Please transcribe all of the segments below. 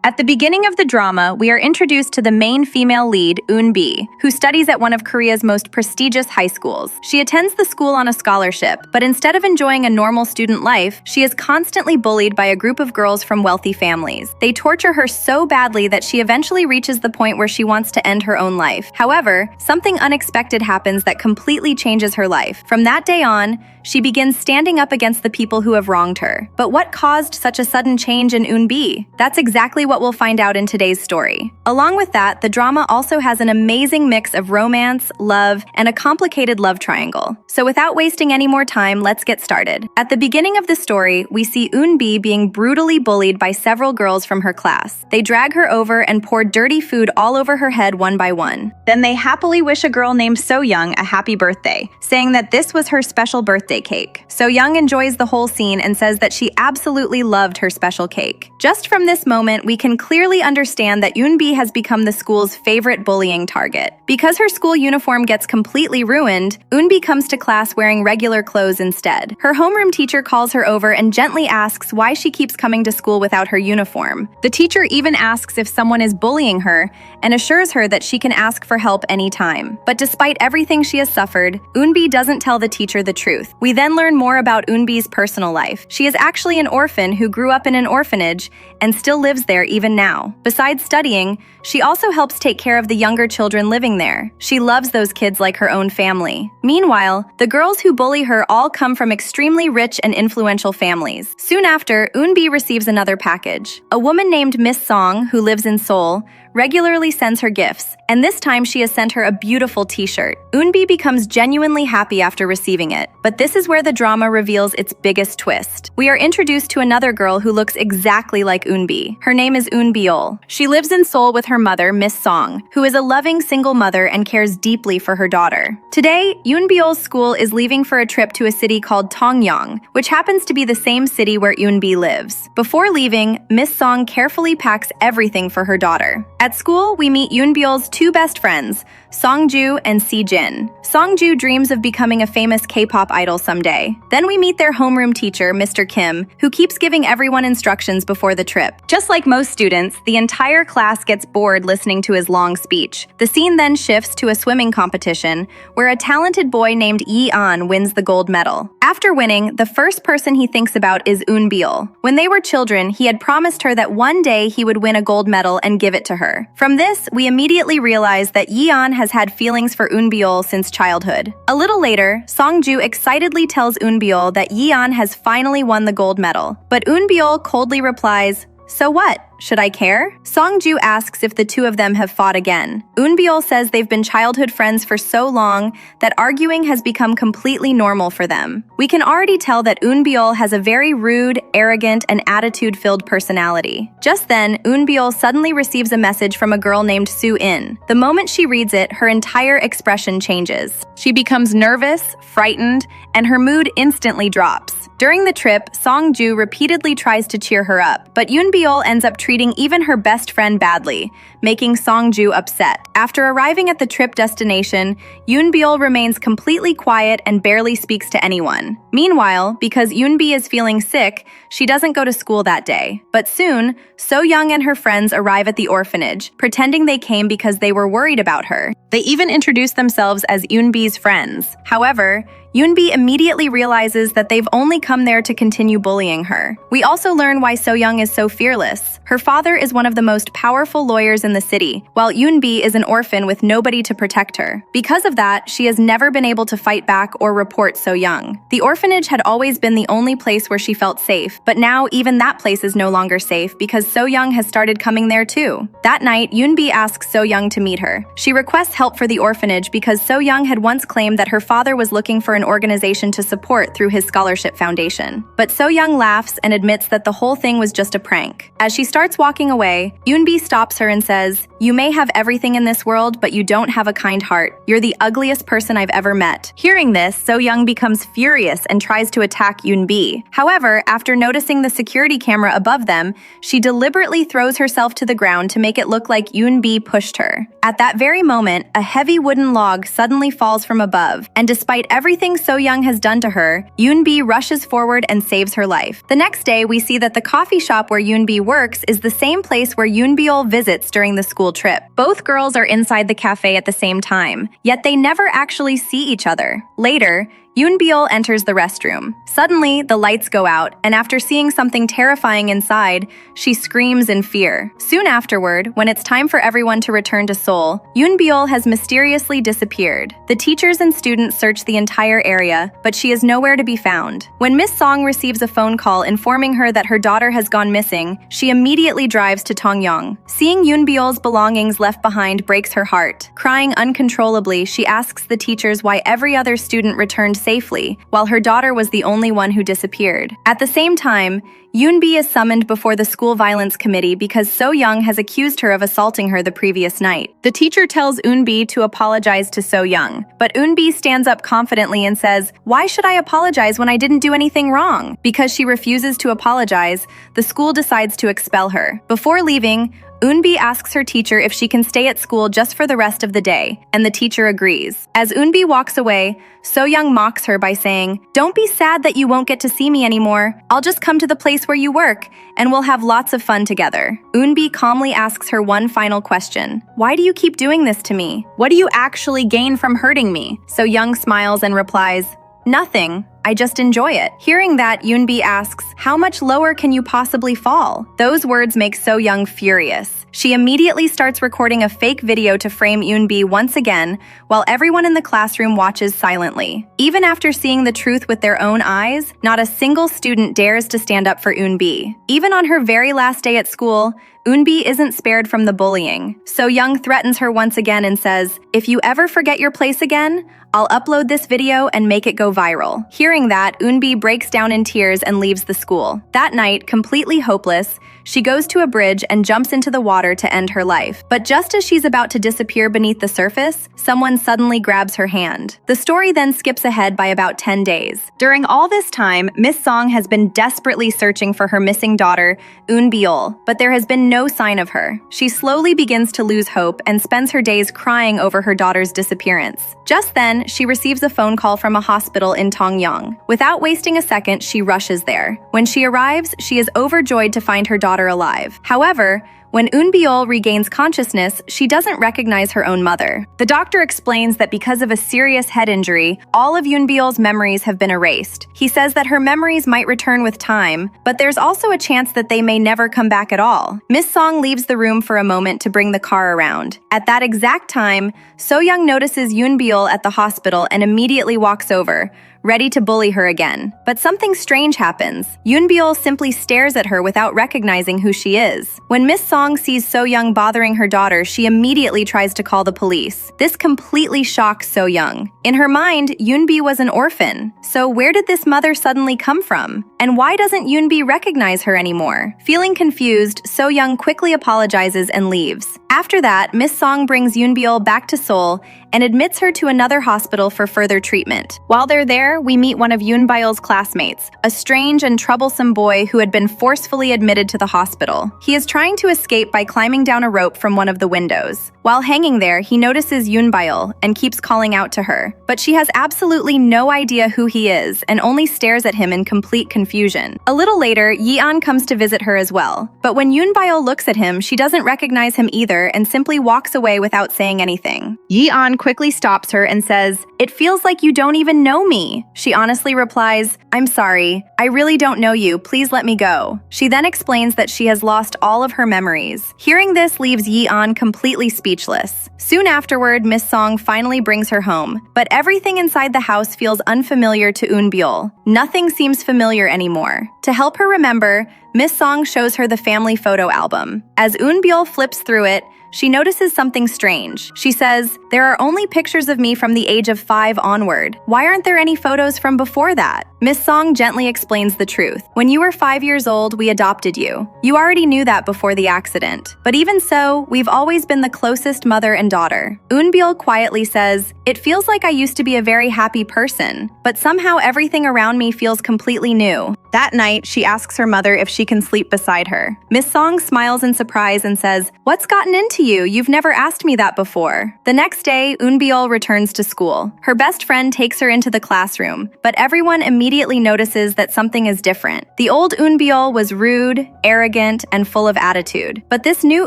At the beginning of the drama, we are introduced to the main female lead, Eun-bi, who studies at one of Korea's most prestigious high schools. She attends the school on a scholarship, but instead of enjoying a normal student life, she is constantly bullied by a group of girls from wealthy families. They torture her so badly that she eventually reaches the point where she wants to end her own life. However, something unexpected happens that completely changes her life. From that day on, she begins standing up against the people who have wronged her. But what caused such a sudden change in Eun-bi? That's exactly what we'll find out in today's story. Along with that, the drama also has an amazing mix of romance, love, and a complicated love triangle. So without wasting any more time, let's get started. At the beginning of the story, we see Eun-bi being brutally bullied by several girls from her class. They drag her over and pour dirty food all over her head one by one. Then they happily wish a girl named So-young a happy birthday, saying that this was her special birthday cake. So-young enjoys the whole scene and says that she absolutely loved her special cake. Just from this moment, we can clearly understand that Eun-bi has become the school's favorite bullying target. Because her school uniform gets completely ruined, Eun-bi comes to class wearing regular clothes instead. Her homeroom teacher calls her over and gently asks why she keeps coming to school without her uniform. The teacher even asks if someone is bullying her and assures her that she can ask for help anytime. But despite everything she has suffered, Eun-bi doesn't tell the teacher the truth. We then learn more about Eun-bi's personal life. She is actually an orphan who grew up in an orphanage and still lives there even now. Besides studying, she also helps take care of the younger children living there. She loves those kids like her own family. Meanwhile, the girls who bully her all come from extremely rich and influential families. Soon after, Eun-bi receives another package. A woman named Miss Song, who lives in Seoul, regularly sends her gifts, and this time she has sent her a beautiful t-shirt. Eun-bi becomes genuinely happy after receiving it, but this is where the drama reveals its biggest twist. We are introduced to another girl who looks exactly like Eun-bi. Her name is Eun-biol. She lives in Seoul with her mother, Miss Song, who is a loving single mother and cares deeply for her daughter. Today, Eun-biol's school is leaving for a trip to a city called Tongyang, which happens to be the same city where Eun-bi lives. Before leaving, Miss Song carefully packs everything for her daughter. At school, we meet Eun-biol's two best friends, Song-ju and Si-jin. Song-ju dreams of becoming a famous K-pop idol someday. Then we meet their homeroom teacher, Mr. Kim, who keeps giving everyone instructions before the trip. Just like most students, the entire class gets bored listening to his long speech. The scene then shifts to a swimming competition, where a talented boy named Yi-an wins the gold medal. After winning, the first person he thinks about is Eun-biol. When they were children, he had promised her that one day he would win a gold medal and give it to her. From this, we immediately realize that Yi-an has had feelings for Eun-biol since childhood. A little later, Song-ju excitedly tells Eun-biol that Yi-an has finally won the gold medal. But Eun-biol coldly replies, "So what? Should I care?" Song-ju asks if the two of them have fought again. Eun-biol says they've been childhood friends for so long that arguing has become completely normal for them. We can already tell that Eun-biol has a very rude, arrogant, and attitude-filled personality. Just then, Eun-biol suddenly receives a message from a girl named Soo-in. The moment she reads it, her entire expression changes. She becomes nervous, frightened, and her mood instantly drops. During the trip, Song-ju repeatedly tries to cheer her up, but Eun-biol ends up treating even her best friend badly, making Song-ju upset. After arriving at the trip destination, Eun-biol remains completely quiet and barely speaks to anyone. Meanwhile, because Eun-bi is feeling sick, she doesn't go to school that day. But soon, So-young and her friends arrive at the orphanage, pretending they came because they were worried about her. They even introduce themselves as Eun-bi's friends. However, Eun-bi immediately realizes that they've only come there to continue bullying her. We also learn why So-young is so fearless. Her father is one of the most powerful lawyers in the city, while Eun-bi is an orphan with nobody to protect her. Because of that, she has never been able to fight back or report So-young. The orphanage had always been the only place where she felt safe, but now even that place is no longer safe because So-young has started coming there too. That night, Eun-bi asks So-young to meet her. She requests help for the orphanage because So-young had once claimed that her father was looking for an organization to support through his scholarship foundation. But So-young laughs and admits that the whole thing was just a prank. As she starts walking away, Eun-bi stops her and says, "You may have everything in this world, but you don't have a kind heart. You're the ugliest person I've ever met." Hearing this, So-young becomes furious and tries to attack Eun-bi. However, after noticing the security camera above them, she deliberately throws herself to the ground to make it look like Eun-bi pushed her. At that very moment, a heavy wooden log suddenly falls from above, and despite everything So-young has done to her, Yoon-bi rushes forward and saves her life. The next day, we see that the coffee shop where Yoon-bi works is the same place where Yoon-biol visits during the school trip. Both girls are inside the cafe at the same time, yet they never actually see each other. Later, Yoon-biol enters the restroom. Suddenly, the lights go out, and after seeing something terrifying inside, she screams in fear. Soon afterward, when it's time for everyone to return to Seoul, Yoon-biol has mysteriously disappeared. The teachers and students search the entire area, but she is nowhere to be found. When Miss Song receives a phone call informing her that her daughter has gone missing, she immediately drives to Tongyong. Seeing Yoon-biol's belongings left behind breaks her heart. Crying uncontrollably, she asks the teachers why every other student returned safely, while her daughter was the only one who disappeared. At the same time, Yoon-bi is summoned before the school violence committee because So-young has accused her of assaulting her the previous night. The teacher tells Eun-bi to apologize to So-young, but Eun-bi stands up confidently and says, "Why should I apologize when I didn't do anything wrong?" Because she refuses to apologize, the school decides to expel her. Before leaving, Eun-bi asks her teacher if she can stay at school just for the rest of the day, and the teacher agrees. As Eun-bi walks away, So-young mocks her by saying, "Don't be sad that you won't get to see me anymore. I'll just come to the place where you work, and we'll have lots of fun together." Eun-bi calmly asks her one final question. "Why do you keep doing this to me? What do you actually gain from hurting me?" So-young smiles and replies, "Nothing. I just enjoy it." Hearing that, Yoon-bi asks, "How much lower can you possibly fall?" Those words make So-young furious. She immediately starts recording a fake video to frame Yoon-bi once again, while everyone in the classroom watches silently. Even after seeing the truth with their own eyes, not a single student dares to stand up for Yoon-bi. Even on her very last day at school, Eun-bi isn't spared from the bullying. So-young threatens her once again and says, "If you ever forget your place again, I'll upload this video and make it go viral." Hearing that, Eun-bi breaks down in tears and leaves the school. That night, completely hopeless, she goes to a bridge and jumps into the water to end her life. But just as she's about to disappear beneath the surface, someone suddenly grabs her hand. The story then skips ahead by about 10 days. During all this time, Miss Song has been desperately searching for her missing daughter, Eun-biol, but there has been no sign of her. She slowly begins to lose hope and spends her days crying over her daughter's disappearance. Just then, she receives a phone call from a hospital in Tongyong. Without wasting a second, she rushes there. When she arrives, she is overjoyed to find her daughter alive. However, when Eun-biol regains consciousness, she doesn't recognize her own mother. The doctor explains that because of a serious head injury, all of Eun-biol's memories have been erased. He says that her memories might return with time, but there's also a chance that they may never come back at all. Miss Song leaves the room for a moment to bring the car around. At that exact time, So-young notices Eun-biol at the hospital and immediately walks over, ready to bully her again. But something strange happens. Eun-biol simply stares at her without recognizing who she is. When Miss Song sees So-young bothering her daughter, she immediately tries to call the police. This completely shocks So-young. In her mind, Yoon-bi was an orphan. So where did this mother suddenly come from? And why doesn't Yoon-bi recognize her anymore? Feeling confused, So-young quickly apologizes and leaves. After that, Miss Song brings Yoon-biol back to Seoul and admits her to another hospital for further treatment. While they're there, we meet one of Yoon-biol's classmates, a strange and troublesome boy who had been forcefully admitted to the hospital. He is trying to escape by climbing down a rope from one of the windows. While hanging there, he notices Yoon-biol and keeps calling out to her. But she has absolutely no idea who he is and only stares at him in complete confusion. A little later, Yi-an comes to visit her as well. But when Yoon-biol looks at him, she doesn't recognize him either and simply walks away without saying anything. Yi-an quickly stops her and says, "It feels like you don't even know me." She honestly replies, "I'm sorry. I really don't know you. Please let me go." She then explains that she has lost all of her memories. Hearing this leaves Yi-an completely speechless. Soon afterward, Miss Song finally brings her home, but everything inside the house feels unfamiliar to Eun-biol. Nothing seems familiar anymore. To help her remember, Miss Song shows her the family photo album. As Eun-biol flips through it, she notices something strange. She says, "There are only pictures of me from the age of 5 onward. Why aren't there any photos from before that?" Miss Song gently explains the truth. When you were 5 years old, we adopted you. You already knew that before the accident. But even so, we've always been the closest mother and daughter. Eunbil quietly says, "It feels like I used to be a very happy person, but somehow everything around me feels completely new." That night, she asks her mother if she can sleep beside her. Miss Song smiles in surprise and says, "What's gotten into you? You've never asked me that before." The next day, Eunbil returns to school. Her best friend takes her into the classroom, but everyone immediately notices that something is different. The old Eunbil was rude, arrogant, and full of attitude. But this new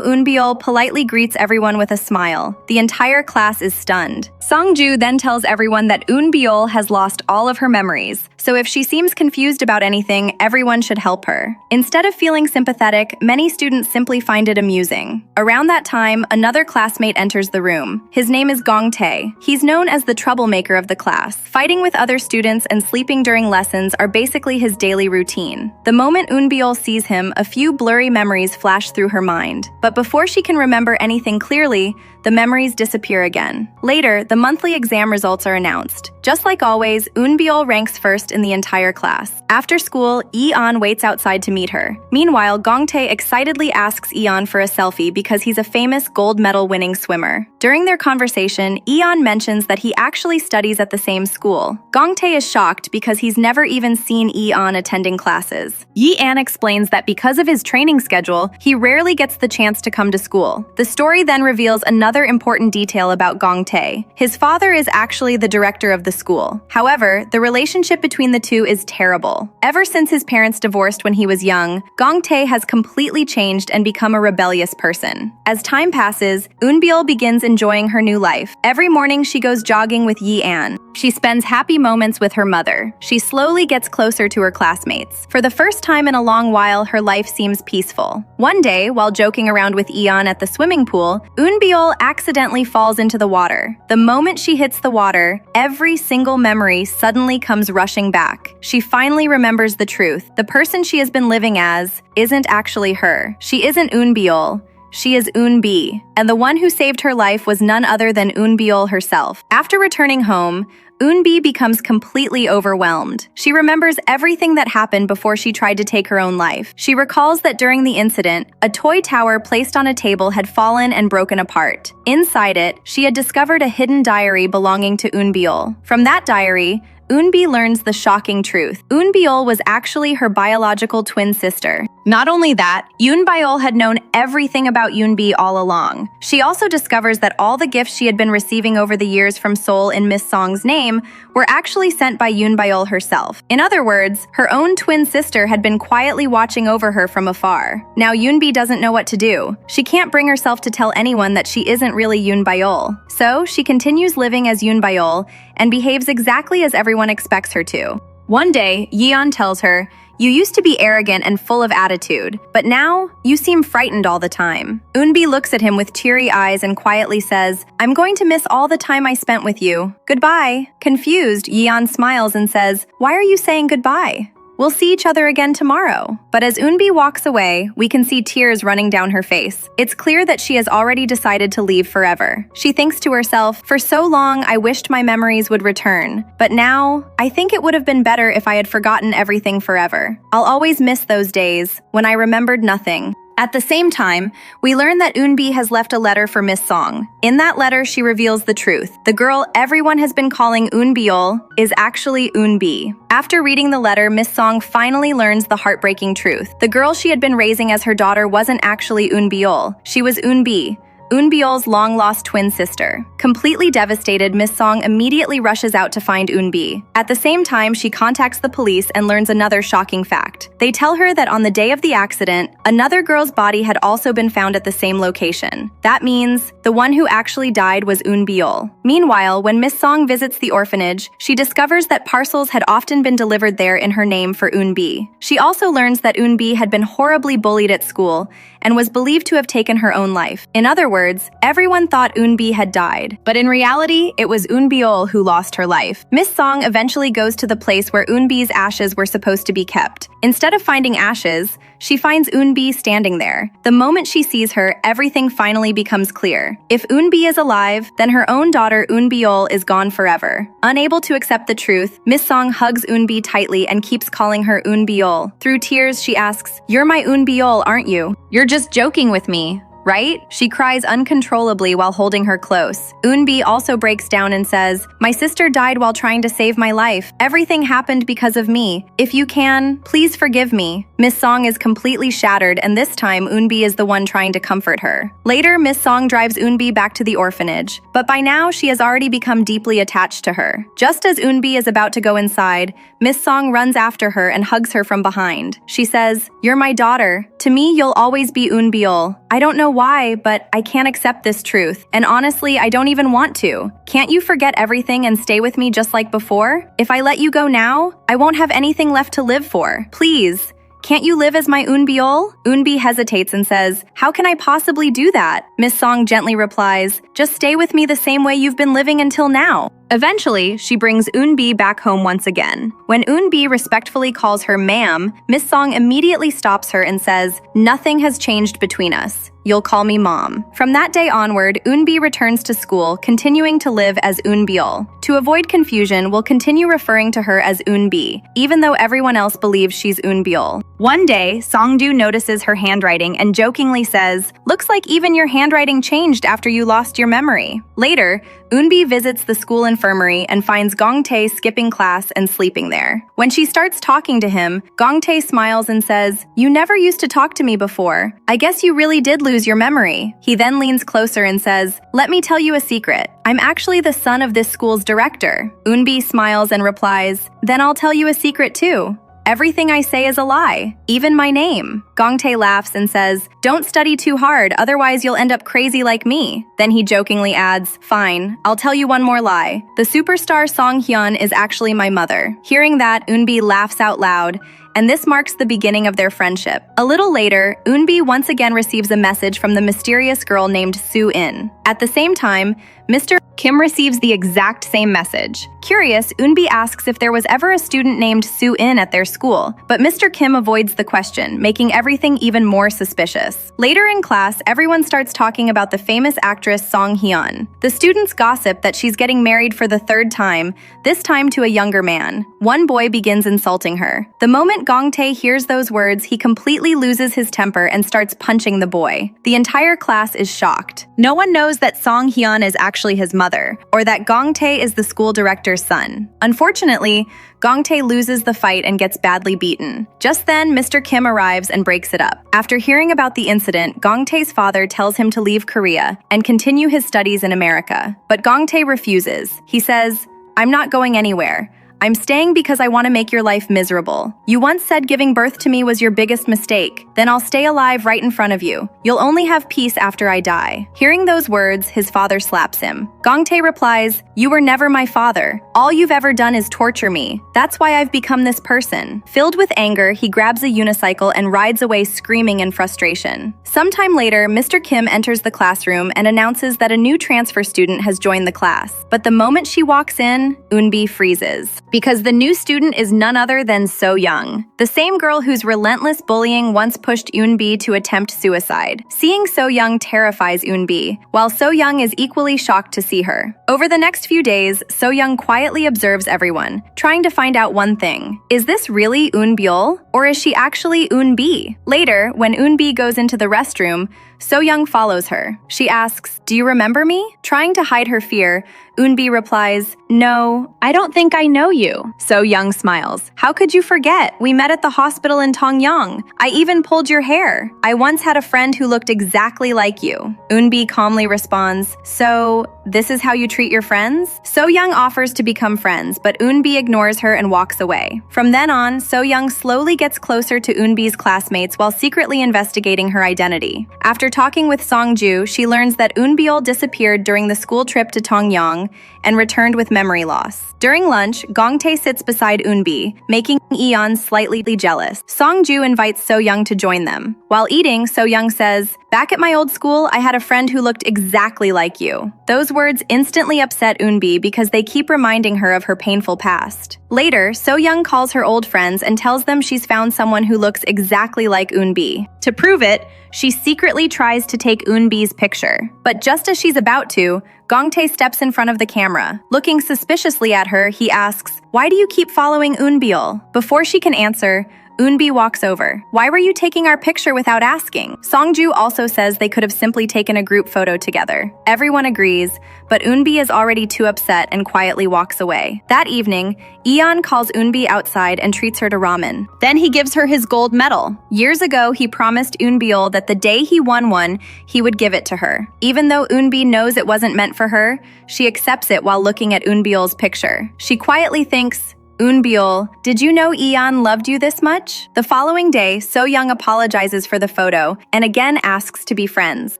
Eunbil politely greets everyone with a smile. The entire class is stunned. Songju then tells everyone that Eunbil has lost all of her memories, so if she seems confused about anything, everyone should help her. Instead of feeling sympathetic, many students simply find it amusing. Around that time, another classmate enters the room. His name is Gong Tae. He's known as the troublemaker of the class. Fighting with other students and sleeping during lessons are basically his daily routine. The moment Eunbil sees him, a few blurry memories flash through her mind. But before she can remember anything clearly, the memories disappear again. Later, the monthly exam results are announced. Just like always, Eunbil ranks first in the entire class. After school, Yeon waits outside to meet her. Meanwhile, Gong Tae excitedly asks Yeon for a selfie because he's a famous gold medal winning swimmer. During their conversation, Yeon mentions that he actually studies at the same school. Gong Tae is shocked because he's never even seen Yeon attending classes. Yeon explains that because of his training schedule, he rarely gets the chance to come to school. The story then reveals another important detail about Gong Tae. His father is actually the director of the school. However, the relationship between the two is terrible. Ever since his parents divorced when he was young, Gong Tae has completely changed and become a rebellious person. As time passes, Eunbil begins enjoying her new life. Every morning she goes jogging with Yeon. She spends happy moments with her mother. She slowly gets closer to her classmates. For the first time in a long while, her life seems peaceful. One day, while joking around with Yeon at the swimming pool, Eunbil accidentally falls into the water. The moment she hits the water, every single memory suddenly comes rushing back. She finally remembers the truth. The person she has been living as isn't actually her. She isn't Eunbil. She is Eunbi, and the one who saved her life was none other than Eunbil herself. After returning home, Eunbi becomes completely overwhelmed. She remembers everything that happened before she tried to take her own life. She recalls that during the incident, a toy tower placed on a table had fallen and broken apart. Inside it, she had discovered a hidden diary belonging to Eunbil. From that diary, Eunbi learns the shocking truth. Eunbil was actually her biological twin sister. Not only that, Eunbiol had known everything about Eunbi all along. She also discovers that all the gifts she had been receiving over the years from Seoul in Miss Song's name were actually sent by Eunbiol herself. In other words, her own twin sister had been quietly watching over her from afar. Now Eunbi doesn't know what to do. She can't bring herself to tell anyone that she isn't really Eunbiol. So she continues living as Eunbiol and behaves exactly as everyone expects her to. One day, Yeon tells her, "You used to be arrogant and full of attitude, but now you seem frightened all the time." Eunbi looks at him with teary eyes and quietly says, "I'm going to miss all the time I spent with you. Goodbye." Confused, Yeon smiles and says, "Why are you saying goodbye? We'll see each other again tomorrow." But as Eunbi walks away, we can see tears running down her face. It's clear that she has already decided to leave forever. She thinks to herself, "For so long, I wished my memories would return. But now, I think it would have been better if I had forgotten everything forever. I'll always miss those days when I remembered nothing." At the same time, we learn that Eunbi has left a letter for Miss Song. In that letter, she reveals the truth. The girl everyone has been calling Eunbiol is actually Eunbi. After reading the letter, Miss Song finally learns the heartbreaking truth. The girl she had been raising as her daughter wasn't actually Eunbiol. She was Eunbi, Eunbiol's long-lost twin sister. Completely devastated, Miss Song immediately rushes out to find Eunbi. At the same time, she contacts the police and learns another shocking fact. They tell her that on the day of the accident, another girl's body had also been found at the same location. That means the one who actually died was Eunbiol. Meanwhile, when Miss Song visits the orphanage, she discovers that parcels had often been delivered there in her name for Eunbi. She also learns that Eunbi had been horribly bullied at school and was believed to have taken her own life. In other words, everyone thought Eunbi had died, but in reality, it was Eunbiol who lost her life. Miss Song eventually goes to the place where Eunbi's ashes were supposed to be kept. Instead of finding ashes, she finds Eunbi standing there. The moment she sees her, everything finally becomes clear. If Eunbi is alive, then her own daughter Eunbiol is gone forever. Unable to accept the truth, Miss Song hugs Eunbi tightly and keeps calling her Eunbiol. Through tears, she asks, "You're my Eunbiol, aren't you? You're just joking with me, right?" She cries uncontrollably while holding her close. Eunbi also breaks down and says, "My sister died while trying to save my life. Everything happened because of me. If you can, please forgive me." Miss Song is completely shattered, and this time Eunbi is the one trying to comfort her. Later, Miss Song drives Eunbi back to the orphanage, but by now she has already become deeply attached to her. Just as Eunbi is about to go inside, Miss Song runs after her and hugs her from behind. She says, "You're my daughter. To me, you'll always be Eunbiol. I don't know why, but I can't accept this truth, and honestly, I don't even want to. Can't you forget everything and stay with me just like before? If I let you go now, I won't have anything left to live for. Please. Can't you live as my Eunbiol?" Eunbi hesitates and says, "How can I possibly do that?" Miss Song gently replies, "Just stay with me the same way you've been living until now." Eventually, she brings Eunbi back home once again. When Eunbi respectfully calls her ma'am, Miss Song immediately stops her and says, "Nothing has changed between us. You'll call me mom." From that day onward, Eunbi returns to school, continuing to live as Eunbiol. To avoid confusion, we'll continue referring to her as Eunbi, even though everyone else believes she's Eunbiol. One day, Songdu notices her handwriting and jokingly says, "Looks like even your handwriting changed after you lost your memory." Later, Eunbi visits the school infirmary and finds Gongtae skipping class and sleeping there. When she starts talking to him, Gongtae smiles and says, "You never used to talk to me before. I guess you really did lose your memory." He then leans closer and says, "Let me tell you a secret. I'm actually the son of this school's director." Eunbi smiles and replies, "Then I'll tell you a secret too. Everything I say is a lie, even my name." Gongtae laughs and says, "Don't study too hard, otherwise you'll end up crazy like me." Then he jokingly adds, "Fine, I'll tell you one more lie. The superstar Song Hyun is actually my mother." Hearing that, Eunbi laughs out loud, and this marks the beginning of their friendship. A little later, Eunbi once again receives a message from the mysterious girl named Soo-in. At the same time, Mr. Kim receives the exact same message. Curious, Eunbi asks if there was ever a student named Soo-in at their school, but Mr. Kim avoids the question, making everything even more suspicious. Later in class, everyone starts talking about the famous actress Song Hyun. The students gossip that she's getting married for the third time, this time to a younger man. One boy begins insulting her. The moment Gongtae hears those words, he completely loses his temper and starts punching the boy. The entire class is shocked. No one knows that Song Hyun is actually his mother, or that Gongtae is the school director's son. Unfortunately, Gongtae loses the fight and gets badly beaten. Just then, Mr. Kim arrives and breaks it up. After hearing about the incident, Gongtae's father tells him to leave Korea and continue his studies in America. But Gongtae refuses. He says, "I'm not going anywhere. I'm staying because I want to make your life miserable. You once said giving birth to me was your biggest mistake. Then I'll stay alive right in front of you. You'll only have peace after I die." Hearing those words, his father slaps him. Gongtae replies, "You were never my father. All you've ever done is torture me. That's why I've become this person." Filled with anger, he grabs a unicycle and rides away screaming in frustration. Sometime later, Mr. Kim enters the classroom and announces that a new transfer student has joined the class. But the moment she walks in, Eunbi freezes. Because the new student is none other than So Young, the same girl whose relentless bullying once pushed Eunbi to attempt suicide. Seeing So Young terrifies Eunbi, while So Young is equally shocked to see her. Over the next few days, So Young quietly observes everyone, trying to find out one thing. Is this really Eunbiol, or is she actually Eunbi? Later, when Eunbi goes into the restroom, So Young follows her. She asks, "Do you remember me?" Trying to hide her fear, Eunbi replies, "No, I don't think I know you." So Young smiles. "How could you forget? We met at the hospital in Tongyang. I even pulled your hair. I once had a friend who looked exactly like you." Eunbi calmly responds, "So, this is how you treat your friends?" So Young offers to become friends, but Eunbi ignores her and walks away. From then on, So Young slowly gets closer to Eunbi's classmates while secretly investigating her identity. After talking with Songju, she learns that Eunbiol disappeared during the school trip to Tongyang and returned with memory loss. During lunch, Gongtae sits beside Eunbi, making Eon slightly jealous. Songju invites So Young to join them. While eating, So Young says, "Back at my old school, I had a friend who looked exactly like you." Those words instantly upset Eunbi because they keep reminding her of her painful past. Later, So-young calls her old friends and tells them she's found someone who looks exactly like Eunbi. To prove it, she secretly tries to take Eunbi's picture. But just as she's about to, Gongtae steps in front of the camera. Looking suspiciously at her, he asks, "Why do you keep following Eunbiul?" Before she can answer, Eunbi walks over. "Why were you taking our picture without asking?" Songju also says they could have simply taken a group photo together. Everyone agrees, but Eunbi is already too upset and quietly walks away. That evening, Eon calls Eunbi outside and treats her to ramen. Then he gives her his gold medal. Years ago, he promised Eunbiul that the day he won one, he would give it to her. Even though Eunbi knows it wasn't meant for her, she accepts it while looking at Eunbiul's picture. She quietly thinks, "Eunbiul, did you know Eon loved you this much?" The following day, So-young apologizes for the photo and again asks to be friends.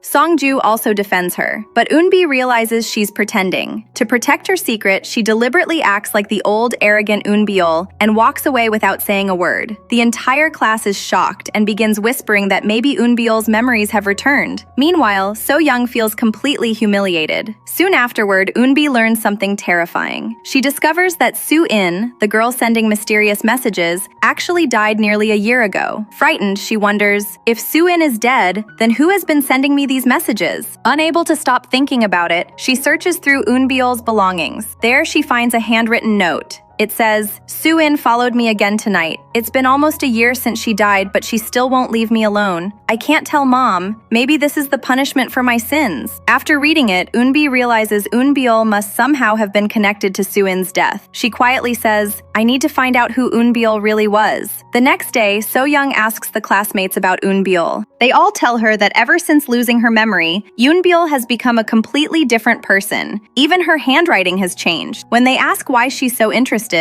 Songju also defends her, but Eunbi realizes she's pretending. To protect her secret, she deliberately acts like the old, arrogant Eunbiul and walks away without saying a word. The entire class is shocked and begins whispering that maybe Eunbiul's memories have returned. Meanwhile, So-young feels completely humiliated. Soon afterward, Eunbi learns something terrifying. She discovers that Soo-in, the girl sending mysterious messages, actually died nearly a year ago. Frightened, she wonders, if Soo-in is dead, then who has been sending me these messages? Unable to stop thinking about it, she searches through Eunbiul's belongings. There she finds a handwritten note. It says, "Soo-in followed me again tonight. It's been almost a year since she died, but she still won't leave me alone. I can't tell Mom. Maybe this is the punishment for my sins." After reading it, Eunbi realizes Eunbiul must somehow have been connected to Soo-in's death. She quietly says, "I need to find out who Eunbiul really was." The next day, So-young asks the classmates about Eunbiul. They all tell her that ever since losing her memory, Eunbiul has become a completely different person. Even her handwriting has changed. When they ask why she's so interested,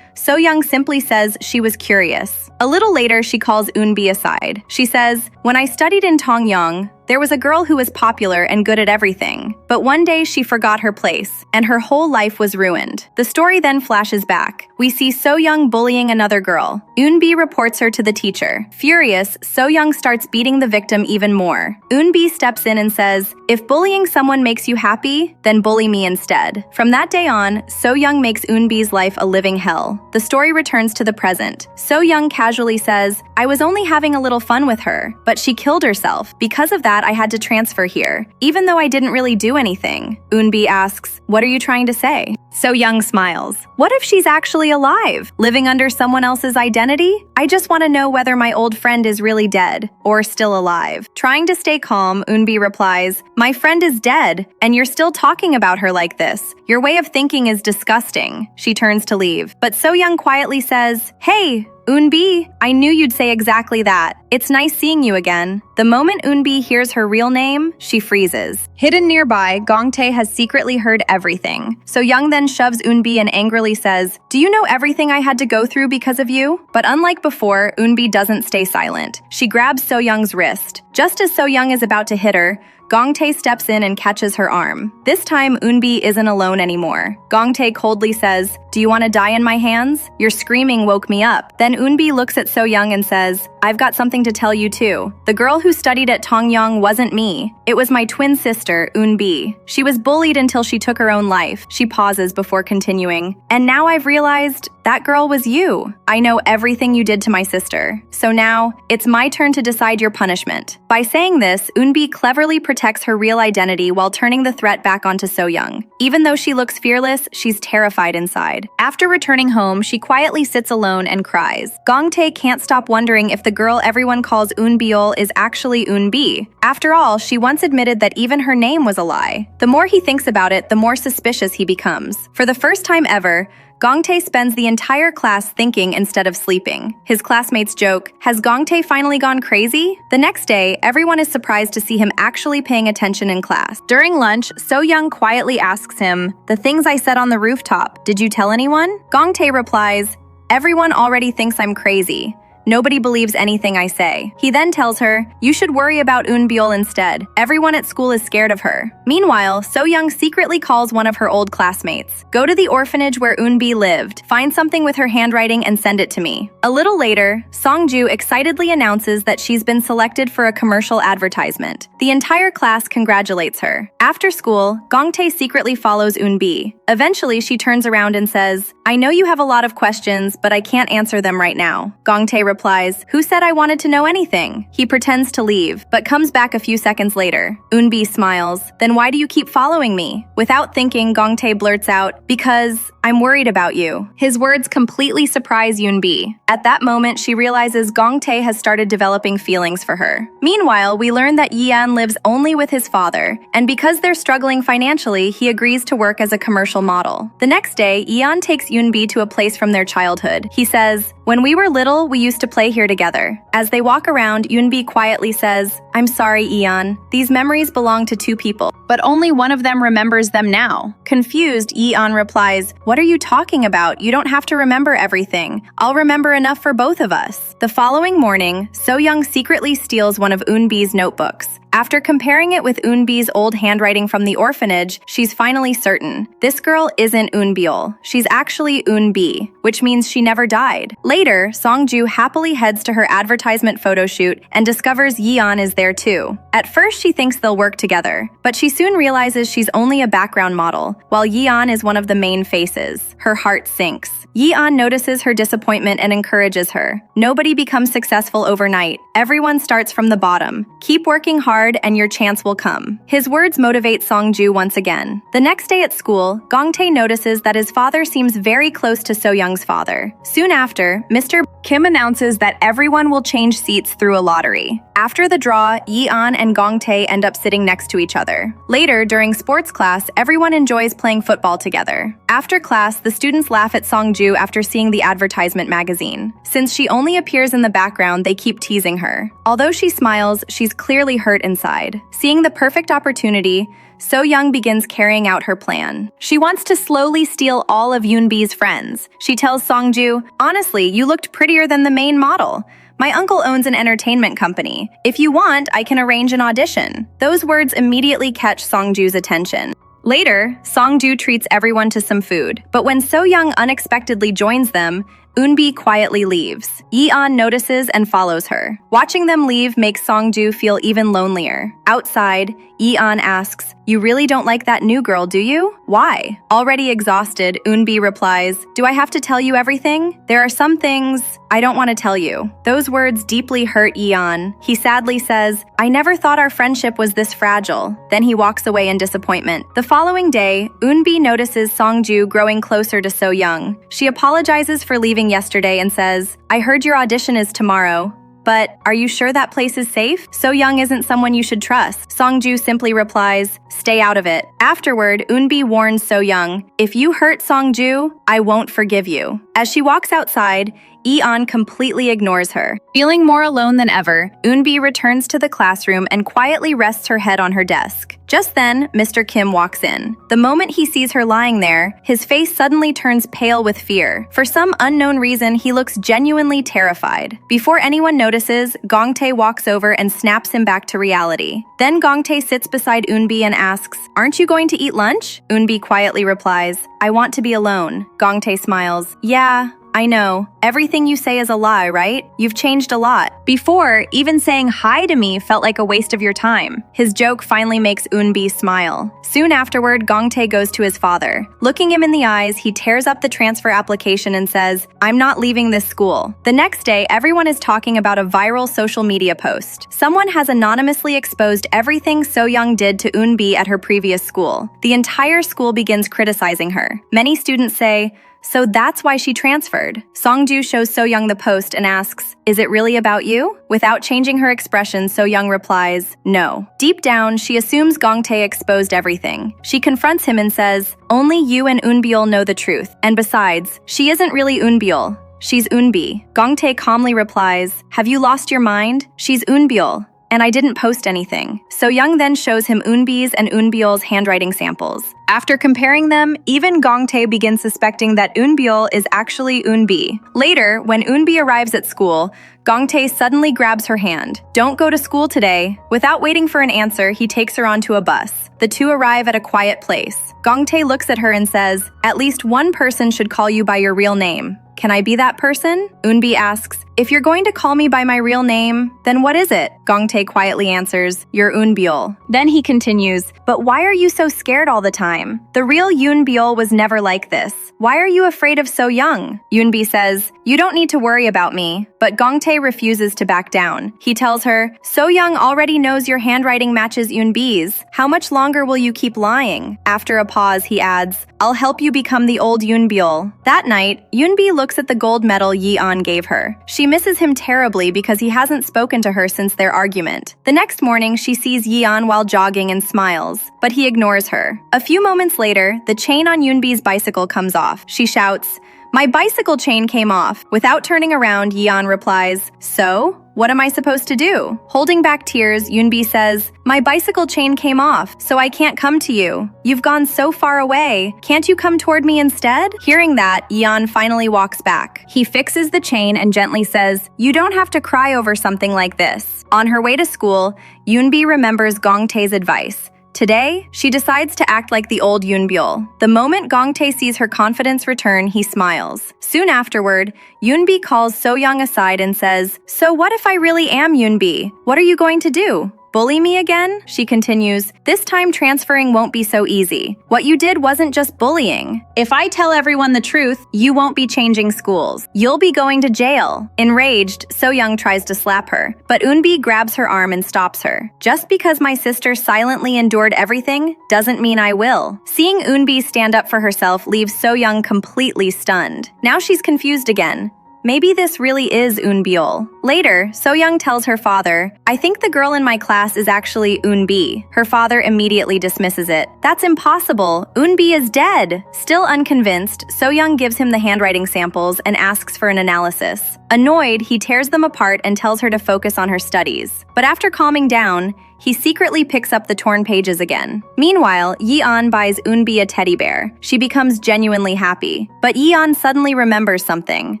So-young simply says she was curious. A little later, she calls Eunbi aside. She says, "When I studied in Tongyang, there was a girl who was popular and good at everything. But one day she forgot her place, and her whole life was ruined." The story then flashes back. We see So-young bullying another girl. Eunbi reports her to the teacher. Furious, So-young starts beating the victim even more. Eunbi steps in and says, "If bullying someone makes you happy, then bully me instead." From that day on, So-young makes Eunbi's life a living hell. The story returns to the present. So-young casually says, "I was only having a little fun with her, but she killed herself. Because of that, I had to transfer here, even though I didn't really do anything." Eunbi asks, "What are you trying to say?" So-young smiles. "What if she's actually alive, living under someone else's identity? I just want to know whether my old friend is really dead or still alive." Trying to stay calm, Eunbi replies, "My friend is dead, and you're still talking about her like this. Your way of thinking is disgusting." She turns to leave, but So-young quietly says, "Hey, Eunbi, I knew you'd say exactly that. It's nice seeing you again." The moment Eunbi hears her real name, she freezes. Hidden nearby, Gongtae has secretly heard everything. So-young then shoves Eunbi and angrily says, "Do you know everything I had to go through because of you?" But unlike before, Eunbi doesn't stay silent. She grabs So-young's wrist. Just as So-young is about to hit her, Gongtae steps in and catches her arm. This time, Eunbi isn't alone anymore. Gongtae coldly says, "Do you want to die in my hands? Your screaming woke me up." Then Eunbi looks at So-young and says, "I've got something to tell you too. The girl who studied at Tongyang wasn't me. It was my twin sister, Eunbi. She was bullied until she took her own life." She pauses before continuing. "And now I've realized that girl was you. I know everything you did to my sister. So now, it's my turn to decide your punishment." By saying this, Eunbi cleverly protects her real identity while turning the threat back onto So-young. Even though she looks fearless, she's terrified inside. After returning home, she quietly sits alone and cries. Gongtae can't stop wondering if the girl everyone calls Eunbiul is actually Eunbi. After all, she once admitted that even her name was a lie. The more he thinks about it, the more suspicious he becomes. For the first time ever, Gongtae spends the entire class thinking instead of sleeping. His classmates joke, "Has Gongtae finally gone crazy?" The next day, everyone is surprised to see him actually paying attention in class. During lunch, So-young quietly asks him, "The things I said on the rooftop, did you tell anyone?" Gongtae replies, "Everyone already thinks I'm crazy. Nobody believes anything I say. He then tells her, you should worry about Eunbiol instead. Everyone at school is scared of her. Meanwhile, So-young secretly calls one of her old classmates. Go to the orphanage where Eunbi lived. Find something with her handwriting and send it to me. A little later, Songju excitedly announces that she's been selected for a commercial advertisement. The entire class congratulates her. After school, Gongtae secretly follows Eunbi. Eventually, she turns around and says, I know you have a lot of questions, but I can't answer them right now. Gongtae replies, who said I wanted to know anything? He pretends to leave, but comes back a few seconds later. Eunbi smiles, then why do you keep following me? Without thinking, Gongtae blurts out, because I'm worried about you. His words completely surprise Eunbi. At that moment, she realizes Gongtae has started developing feelings for her. Meanwhile, we learn that Yeon lives only with his father, and because they're struggling financially, he agrees to work as a commercial model. The next day, Yeon takes Eunbi to a place from their childhood. He says, when we were little, we used to play here together. As they walk around, Eunbi quietly says, I'm sorry, Yeon. These memories belong to two people, but only one of them remembers them now. Confused, Yeon replies, what are you talking about? You don't have to remember everything. I'll remember enough for both of us. The following morning, So-young secretly steals one of Eunbi's notebooks. After comparing it with Eunbi's old handwriting from the orphanage, she's finally certain. This girl isn't Eunbiol. She's actually Eunbi, which means she never died. Later, Songju happily heads to her advertisement photo shoot and discovers Yeon is there too. At first, she thinks they'll work together, but she soon realizes she's only a background model, while Yeon is one of the main faces. Her heart sinks. Yeon notices her disappointment and encourages her. Nobody becomes successful overnight. Everyone starts from the bottom. Keep working hard and your chance will come. His words motivate Songju once again. The next day at school, Gongtae notices that his father seems very close to So-young's father. Soon after, Mr. Kim announces that everyone will change seats through a lottery. After the draw, Yeon and Gongtae end up sitting next to each other. Later, during sports class, everyone enjoys playing football together. After class, the students laugh at Songju after seeing the advertisement magazine. Since she only appears in the background, they keep teasing her. Although she smiles, she's clearly hurt inside. Seeing the perfect opportunity, So-young begins carrying out her plan. She wants to slowly steal all of Eunbi's friends. She tells Songju, honestly, you looked prettier than the main model. My uncle owns an entertainment company. If you want, I can arrange an audition. Those words immediately catch Songju's attention. Later, Songju treats everyone to some food, but when So-young unexpectedly joins them, Eunbi quietly leaves. Yeon notices and follows her. Watching them leave makes Songju feel even lonelier. Outside, Yeon asks, you really don't like that new girl, do you? Why? Already exhausted, Eunbi replies, do I have to tell you everything? There are some things I don't want to tell you. Those words deeply hurt Yeon. He sadly says, I never thought our friendship was this fragile. Then he walks away in disappointment. The following day, Eunbi notices Songju growing closer to So-young. She apologizes for leaving yesterday and says, I heard your audition is tomorrow. But are you sure that place is safe? So-young isn't someone you should trust. Songju simply replies, stay out of it. Afterward, Eunbi warns So-young, if you hurt Songju, I won't forgive you. As she walks outside, Yeon completely ignores her. Feeling more alone than ever, Eunbi returns to the classroom and quietly rests her head on her desk. Just then, Mr. Kim walks in. The moment he sees her lying there, his face suddenly turns pale with fear. For some unknown reason, he looks genuinely terrified. Before anyone notices, Gongtae walks over and snaps him back to reality. Then Gongtae sits beside Eunbi and asks, aren't you going to eat lunch? Eunbi quietly replies, I want to be alone. Gongtae smiles, yeah, I know. Everything you say is a lie, right? You've changed a lot. Before, even saying hi to me felt like a waste of your time. His joke finally makes Eunbi smile. Soon afterward, Gongtae goes to his father. Looking him in the eyes, he tears up the transfer application and says, I'm not leaving this school. The next day, everyone is talking about a viral social media post. Someone has anonymously exposed everything So-young did to Eunbi at her previous school. The entire school begins criticizing her. Many students say, so that's why she transferred. Songju shows So-young the post and asks, is it really about you? Without changing her expression, So-young replies, no. Deep down, she assumes Gongtae exposed everything. She confronts him and says, only you and Eunbiol know the truth. And besides, she isn't really Eunbiol. She's Eunbi. Gongtae calmly replies, have you lost your mind? She's Eunbiol. and I didn't post anything. So-young then shows him Eunbi's and Eunbyul's handwriting samples. After comparing them, even Gongtae begins suspecting that Eunbyul is actually Eunbi. Later, when Eunbi arrives at school, Gongtae suddenly grabs her hand. "Don't go to school today." Without waiting for an answer, he takes her onto a bus. The two arrive at a quiet place. Gongtae looks at her and says, "At least one person should call you by your real name. Can I be that person?" Eunbi asks, "If you're going to call me by my real name, then what is it?" Gongtae quietly answers, "You're Eunbyul." Then he continues, "But why are you so scared all the time? The real Eunbyul was never like this. Why are you afraid of So-young?" Eunbi says, "You don't need to worry about me." But Gongtae refuses to back down. He tells her, "So-young already knows your handwriting matches Eunbi's. How much longer will you keep lying?" After a pause, he adds, "I'll help you become the old Eunbyul." That night, Eunbi looks at the gold medal Yi-an gave her. She misses him terribly because he hasn't spoken to her since their argument. The next morning, she sees Yi-an while jogging and smiles, but he ignores her. A few moments later, the chain on Eunbi's bicycle comes off. She shouts, "My bicycle chain came off." Without turning around, Yi-an replies, "So? What am I supposed to do?" Holding back tears, Eunbi says, "My bicycle chain came off, so I can't come to you. You've gone so far away. Can't you come toward me instead?" Hearing that, Yi-an finally walks back. He fixes the chain and gently says, "You don't have to cry over something like this." On her way to school, Eunbi remembers Gongtae's advice. Today, she decides to act like the old Eunbyul. The moment Gongtae sees her confidence return, he smiles. Soon afterward, Eunbi calls So-young aside and says, "So what if I really am Eunbi? What are you going to do? Bully me again?" She continues, "This time transferring won't be so easy. What you did wasn't just bullying. If I tell everyone the truth, you won't be changing schools. You'll be going to jail." Enraged, So-young tries to slap her, but Eunbi grabs her arm and stops her. "Just because my sister silently endured everything doesn't mean I will." Seeing Eunbi stand up for herself leaves So-young completely stunned. Now she's confused again. Maybe this really is Eunbyul. Later, So-young tells her father, "I think the girl in my class is actually Eunbi." Her father immediately dismisses it. "That's impossible. Eunbi is dead." Still unconvinced, So-young gives him the handwriting samples and asks for an analysis. Annoyed, he tears them apart and tells her to focus on her studies. But after calming down, he secretly picks up the torn pages again. Meanwhile, Yi-an buys Eunbi a teddy bear. She becomes genuinely happy. But Yi-an suddenly remembers something.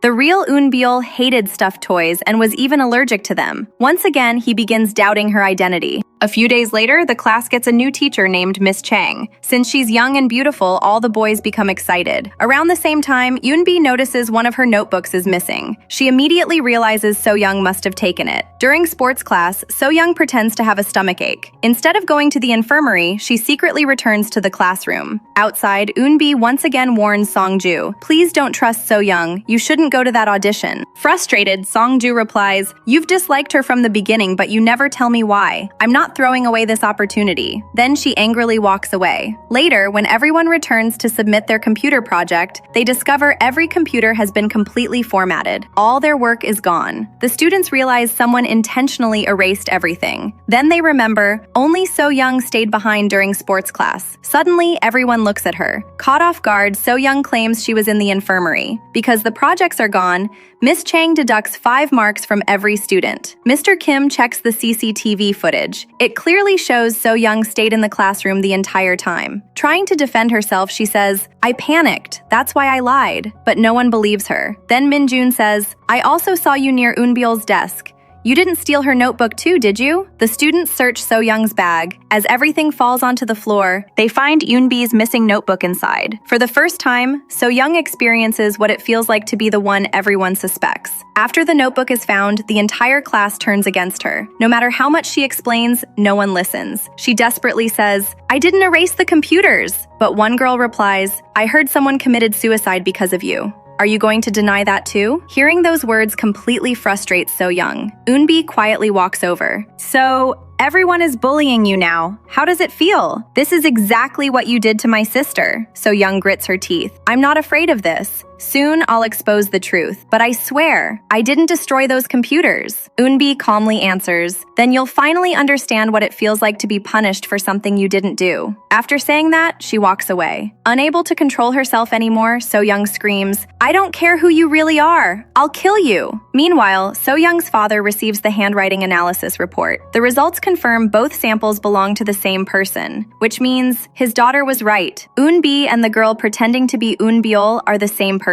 The real Eunbyul hated stuffed toys and was even allergic to them. Once again, he begins doubting her identity. A few days later, the class gets a new teacher named Miss Chang. Since she's young and beautiful, all the boys become excited. Around the same time, Eunbi notices one of her notebooks is missing. She immediately realizes So-young must have taken it. During sports class, So-young pretends to have a stomachache. Instead of going to the infirmary, she secretly returns to the classroom. Outside, Eunbi once again warns Songju, "Please don't trust So-young. You shouldn't go to that audition." Frustrated, Songju replies, "You've disliked her from the beginning, but you never tell me why. I'm not throwing away this opportunity." Then she angrily walks away. Later, when everyone returns to submit their computer project, they discover every computer has been completely formatted. All their work is gone. The students realize someone intentionally erased everything. Then they remember only So-young stayed behind during sports class. Suddenly, everyone looks at her. Caught off guard, So-young claims she was in the infirmary. Because the projects are gone, Miss Chang deducts 5 marks from every student. Mr. Kim checks the CCTV footage. It clearly shows So-young stayed in the classroom the entire time. Trying to defend herself, she says, "I panicked. That's why I lied." But no one believes her. Then Min-jun says, "I also saw you near Eunbyul's desk. You didn't steal her notebook too, did you?" The students search So-young's bag. As everything falls onto the floor, they find Eunbi's missing notebook inside. For the first time, So-young experiences what it feels like to be the one everyone suspects. After the notebook is found, the entire class turns against her. No matter how much she explains, no one listens. She desperately says, "I didn't erase the computers." But one girl replies, "I heard someone committed suicide because of you. Are you going to deny that too?" Hearing those words completely frustrates So-young. Eunbi quietly walks over. "So, everyone is bullying you now. How does it feel? This is exactly what you did to my sister." So-young grits her teeth. "I'm not afraid of this." Soon I'll expose the truth, but I swear, I didn't destroy those computers. Eunbi calmly answers, then you'll finally understand what it feels like to be punished for something you didn't do. After saying that, she walks away. Unable to control herself anymore, So-young screams, I don't care who you really are. I'll kill you. Meanwhile, So-young's father receives the handwriting analysis report. The results confirm both samples belong to the same person, which means his daughter was right. Eunbi and the girl pretending to be Eunbiol are the same person.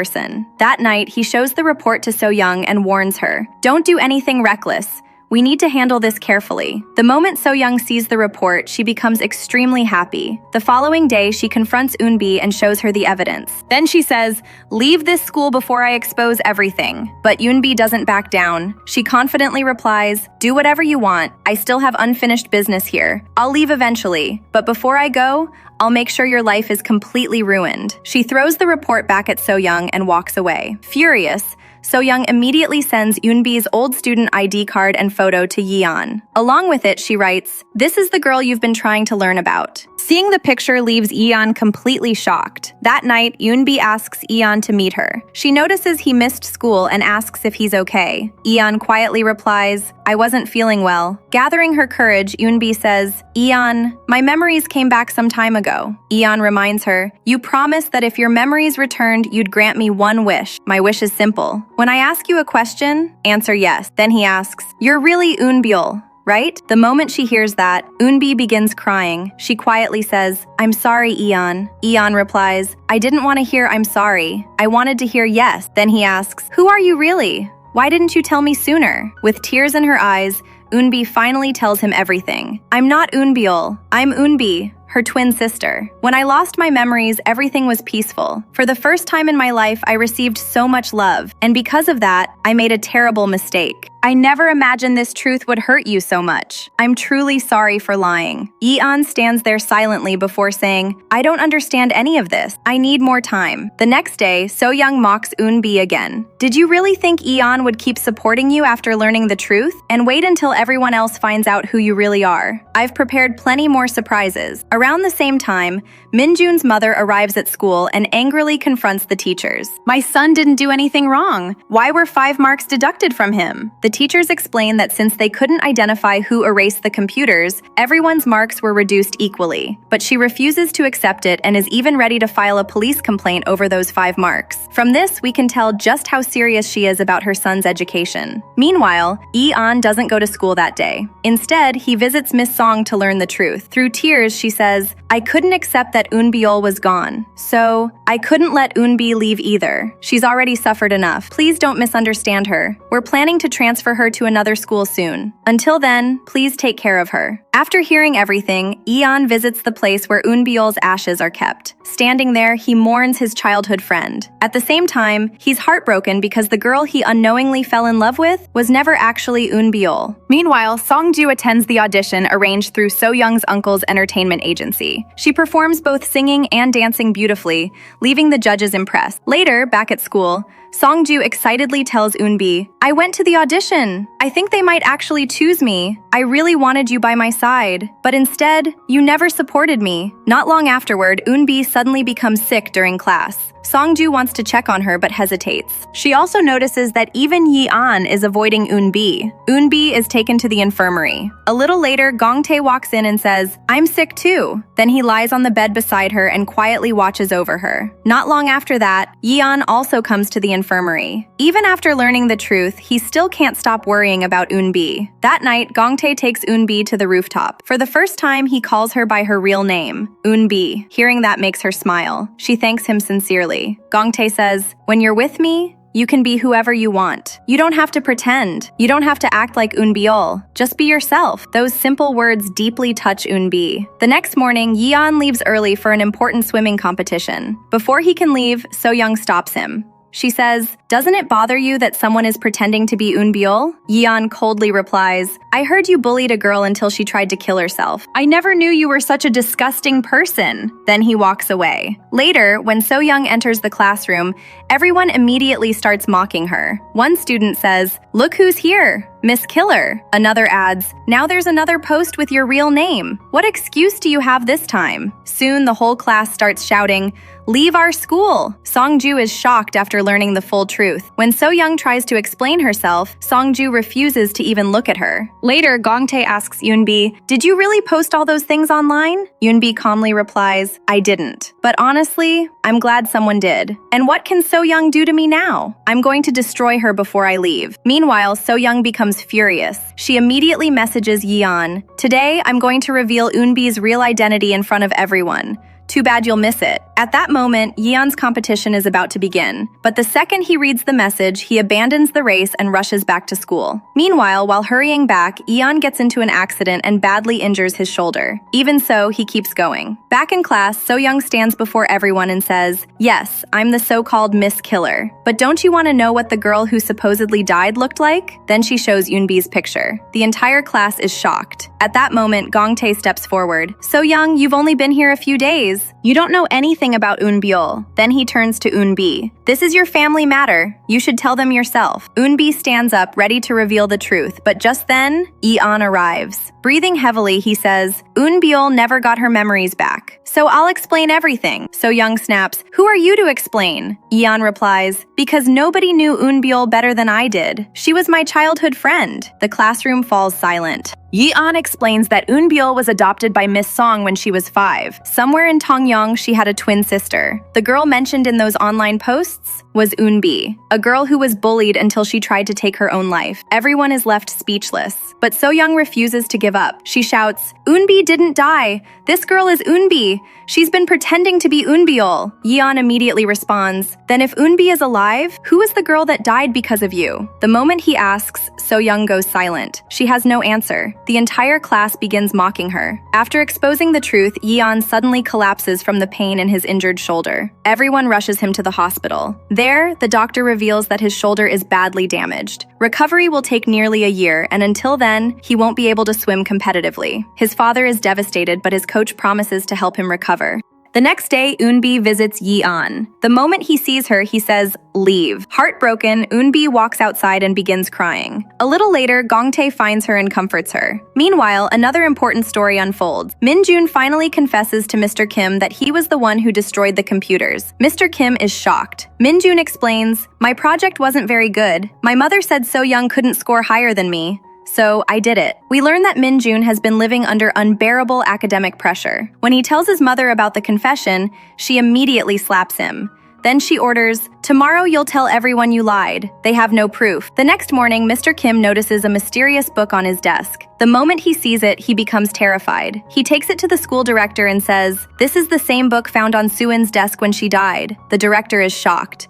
That night, he shows the report to So-young and warns her, don't do anything reckless. We need to handle this carefully. The moment So-young sees the report, she becomes extremely happy. The following day, she confronts Eunbi and shows her the evidence. Then she says, leave this school before I expose everything. But Eunbi doesn't back down. She confidently replies, do whatever you want. I still have unfinished business here. I'll leave eventually. But before I go, I'll make sure your life is completely ruined. She throws the report back at So-young and walks away. Furious, So-young immediately sends Eunbi's old student ID card and photo to Yeon. Along with it, she writes, this is the girl you've been trying to learn about. Seeing the picture leaves Yeon completely shocked. That night, Eunbi asks Yeon to meet her. She notices he missed school and asks if he's okay. Yeon quietly replies, I wasn't feeling well. Gathering her courage, Eunbi says, Yeon, my memories came back some time ago. Yeon reminds her, you promised that if your memories returned, you'd grant me one wish. My wish is simple. When I ask you a question, answer yes. Then he asks, you're really Eunbiol, right? The moment she hears that, Eunbi begins crying. She quietly says, I'm sorry, Yeon. Yeon replies, I didn't want to hear I'm sorry. I wanted to hear yes. Then he asks, who are you really? Why didn't you tell me sooner? With tears in her eyes, Eunbi finally tells him everything. I'm not Eunbiol. I'm Eunbi, her twin sister. When I lost my memories, everything was peaceful. For the first time in my life, I received so much love, and because of that, I made a terrible mistake. I never imagined this truth would hurt you so much. I'm truly sorry for lying. Yeon stands there silently before saying, I don't understand any of this. I need more time. The next day, So-young mocks Eunbi again. Did you really think Yeon would keep supporting you after learning the truth? And wait until everyone else finds out who you really are. I've prepared plenty more surprises. Around the same time, Minjun's mother arrives at school and angrily confronts the teachers. My son didn't do anything wrong. Why were 5 marks deducted from him? The teachers explain that since they couldn't identify who erased the computers, everyone's marks were reduced equally. But she refuses to accept it and is even ready to file a police complaint over those 5 marks. From this, we can tell just how serious she is about her son's education. Meanwhile, Yeon doesn't go to school that day. Instead, he visits Miss Song to learn the truth. Through tears, she says, I couldn't accept that Eunbiol was gone, so I couldn't let Eunbi leave either. She's already suffered enough. Please don't misunderstand her. We're planning to transfer her to another school soon. Until then, please take care of her. After hearing everything, Yeon visits the place where Eunbiol's ashes are kept. Standing there, he mourns his childhood friend. At the same time, he's heartbroken because the girl he unknowingly fell in love with was never actually Eunbiol. Meanwhile, Songju attends the audition arranged through So-young's uncle's entertainment agency. She performs both singing and dancing beautifully, leaving the judges impressed. Later, back at school, Songju excitedly tells Eunbi, I went to the audition. I think they might actually choose me. I really wanted you by my side. But instead, you never supported me. Not long afterward, Eunbi suddenly becomes sick during class. Songju wants to check on her but hesitates. She also notices that even Yeon is avoiding Eunbi. Eunbi is taken to the infirmary. A little later, Gongtae walks in and says, I'm sick too. Then he lies on the bed beside her and quietly watches over her. Not long after that, Yeon also comes to the infirmary. Even after learning the truth, he still can't stop worrying about Eunbi. That night, Gongtae takes Eunbi to the rooftop. For the first time, he calls her by her real name, Eunbi. Hearing that makes her smile. She thanks him sincerely. Gongtae says, when you're with me, you can be whoever you want. You don't have to pretend. You don't have to act like Eunbiol. Just be yourself. Those simple words deeply touch Eunbi. The next morning, Yeon leaves early for an important swimming competition. Before he can leave, So-young stops him. She says, doesn't it bother you that someone is pretending to be Eunbiol? Yeon coldly replies, I heard you bullied a girl until she tried to kill herself. I never knew you were such a disgusting person. Then he walks away. Later, when So-young enters the classroom, everyone immediately starts mocking her. One student says, look who's here. Miss Killer. Another adds, now there's another post with your real name. What excuse do you have this time? Soon the whole class starts shouting, leave our school! Songju is shocked after learning the full truth. When So-young tries to explain herself, Songju refuses to even look at her. Later, Gongtae asks Yoonbi, did you really post all those things online? Yoonbi calmly replies, I didn't. But honestly, I'm glad someone did. And what can So-young do to me now? I'm going to destroy her before I leave. Meanwhile, So-young becomes furious. She immediately messages Yeon, today I'm going to reveal Eunbi's real identity in front of everyone. Too bad you'll miss it. At that moment, Yeon's competition is about to begin. But the second he reads the message, he abandons the race and rushes back to school. Meanwhile, while hurrying back, Yeon gets into an accident and badly injures his shoulder. Even so, he keeps going. Back in class, So-young stands before everyone and says, yes, I'm the so-called Miss Killer. But don't you want to know what the girl who supposedly died looked like? Then she shows Eunbi's picture. The entire class is shocked. At that moment, Gongtae steps forward. So-young, you've only been here a few days. You don't know anything about Eunbiol. Then he turns to Eunbi. This is your family matter. You should tell them yourself. Eunbi stands up, ready to reveal the truth, but just then, Yeon arrives. Breathing heavily, he says, Eunbiol never got her memories back. So I'll explain everything. So-young snaps, who are you to explain? Yeon replies, because nobody knew Eunbiol better than I did. She was my childhood friend. The classroom falls silent. Yeon explains that Eunbiol was adopted by Miss Song when she was 5. Somewhere in Tongyong, she had a twin sister. The girl mentioned in those online posts was Eunbi, a girl who was bullied until she tried to take her own life. Everyone is left speechless. But So-young refuses to give up. She shouts, Eunbi didn't die. This girl is Eunbi. She's been pretending to be Eunbiol. Yeon immediately responds, then if Eunbi is alive, who is the girl that died because of you? The moment he asks, So-young goes silent. She has no answer. The entire class begins mocking her. After exposing the truth, Yeon suddenly collapses from the pain in his injured shoulder. Everyone rushes him to the hospital. There, the doctor reveals that his shoulder is badly damaged. Recovery will take nearly a year, and until then, he won't be able to swim competitively. His father is devastated, but his coach promises to help him recover. The next day, Eunbi visits Yeon. The moment he sees her, he says, leave. Heartbroken, Eunbi walks outside and begins crying. A little later, Gongtae finds her and comforts her. Meanwhile, another important story unfolds. Minjun finally confesses to Mr. Kim that he was the one who destroyed the computers. Mr. Kim is shocked. Minjun explains, my project wasn't very good. My mother said So-young couldn't score higher than me. So I did it. We learn that Minjun has been living under unbearable academic pressure. When he tells his mother about the confession, she immediately slaps him. Then she orders, tomorrow you'll tell everyone you lied. They have no proof. The next morning, Mr. Kim notices a mysterious book on his desk. The moment he sees it, he becomes terrified. He takes it to the school director and says, this is the same book found on Soo-in's desk when she died. The director is shocked.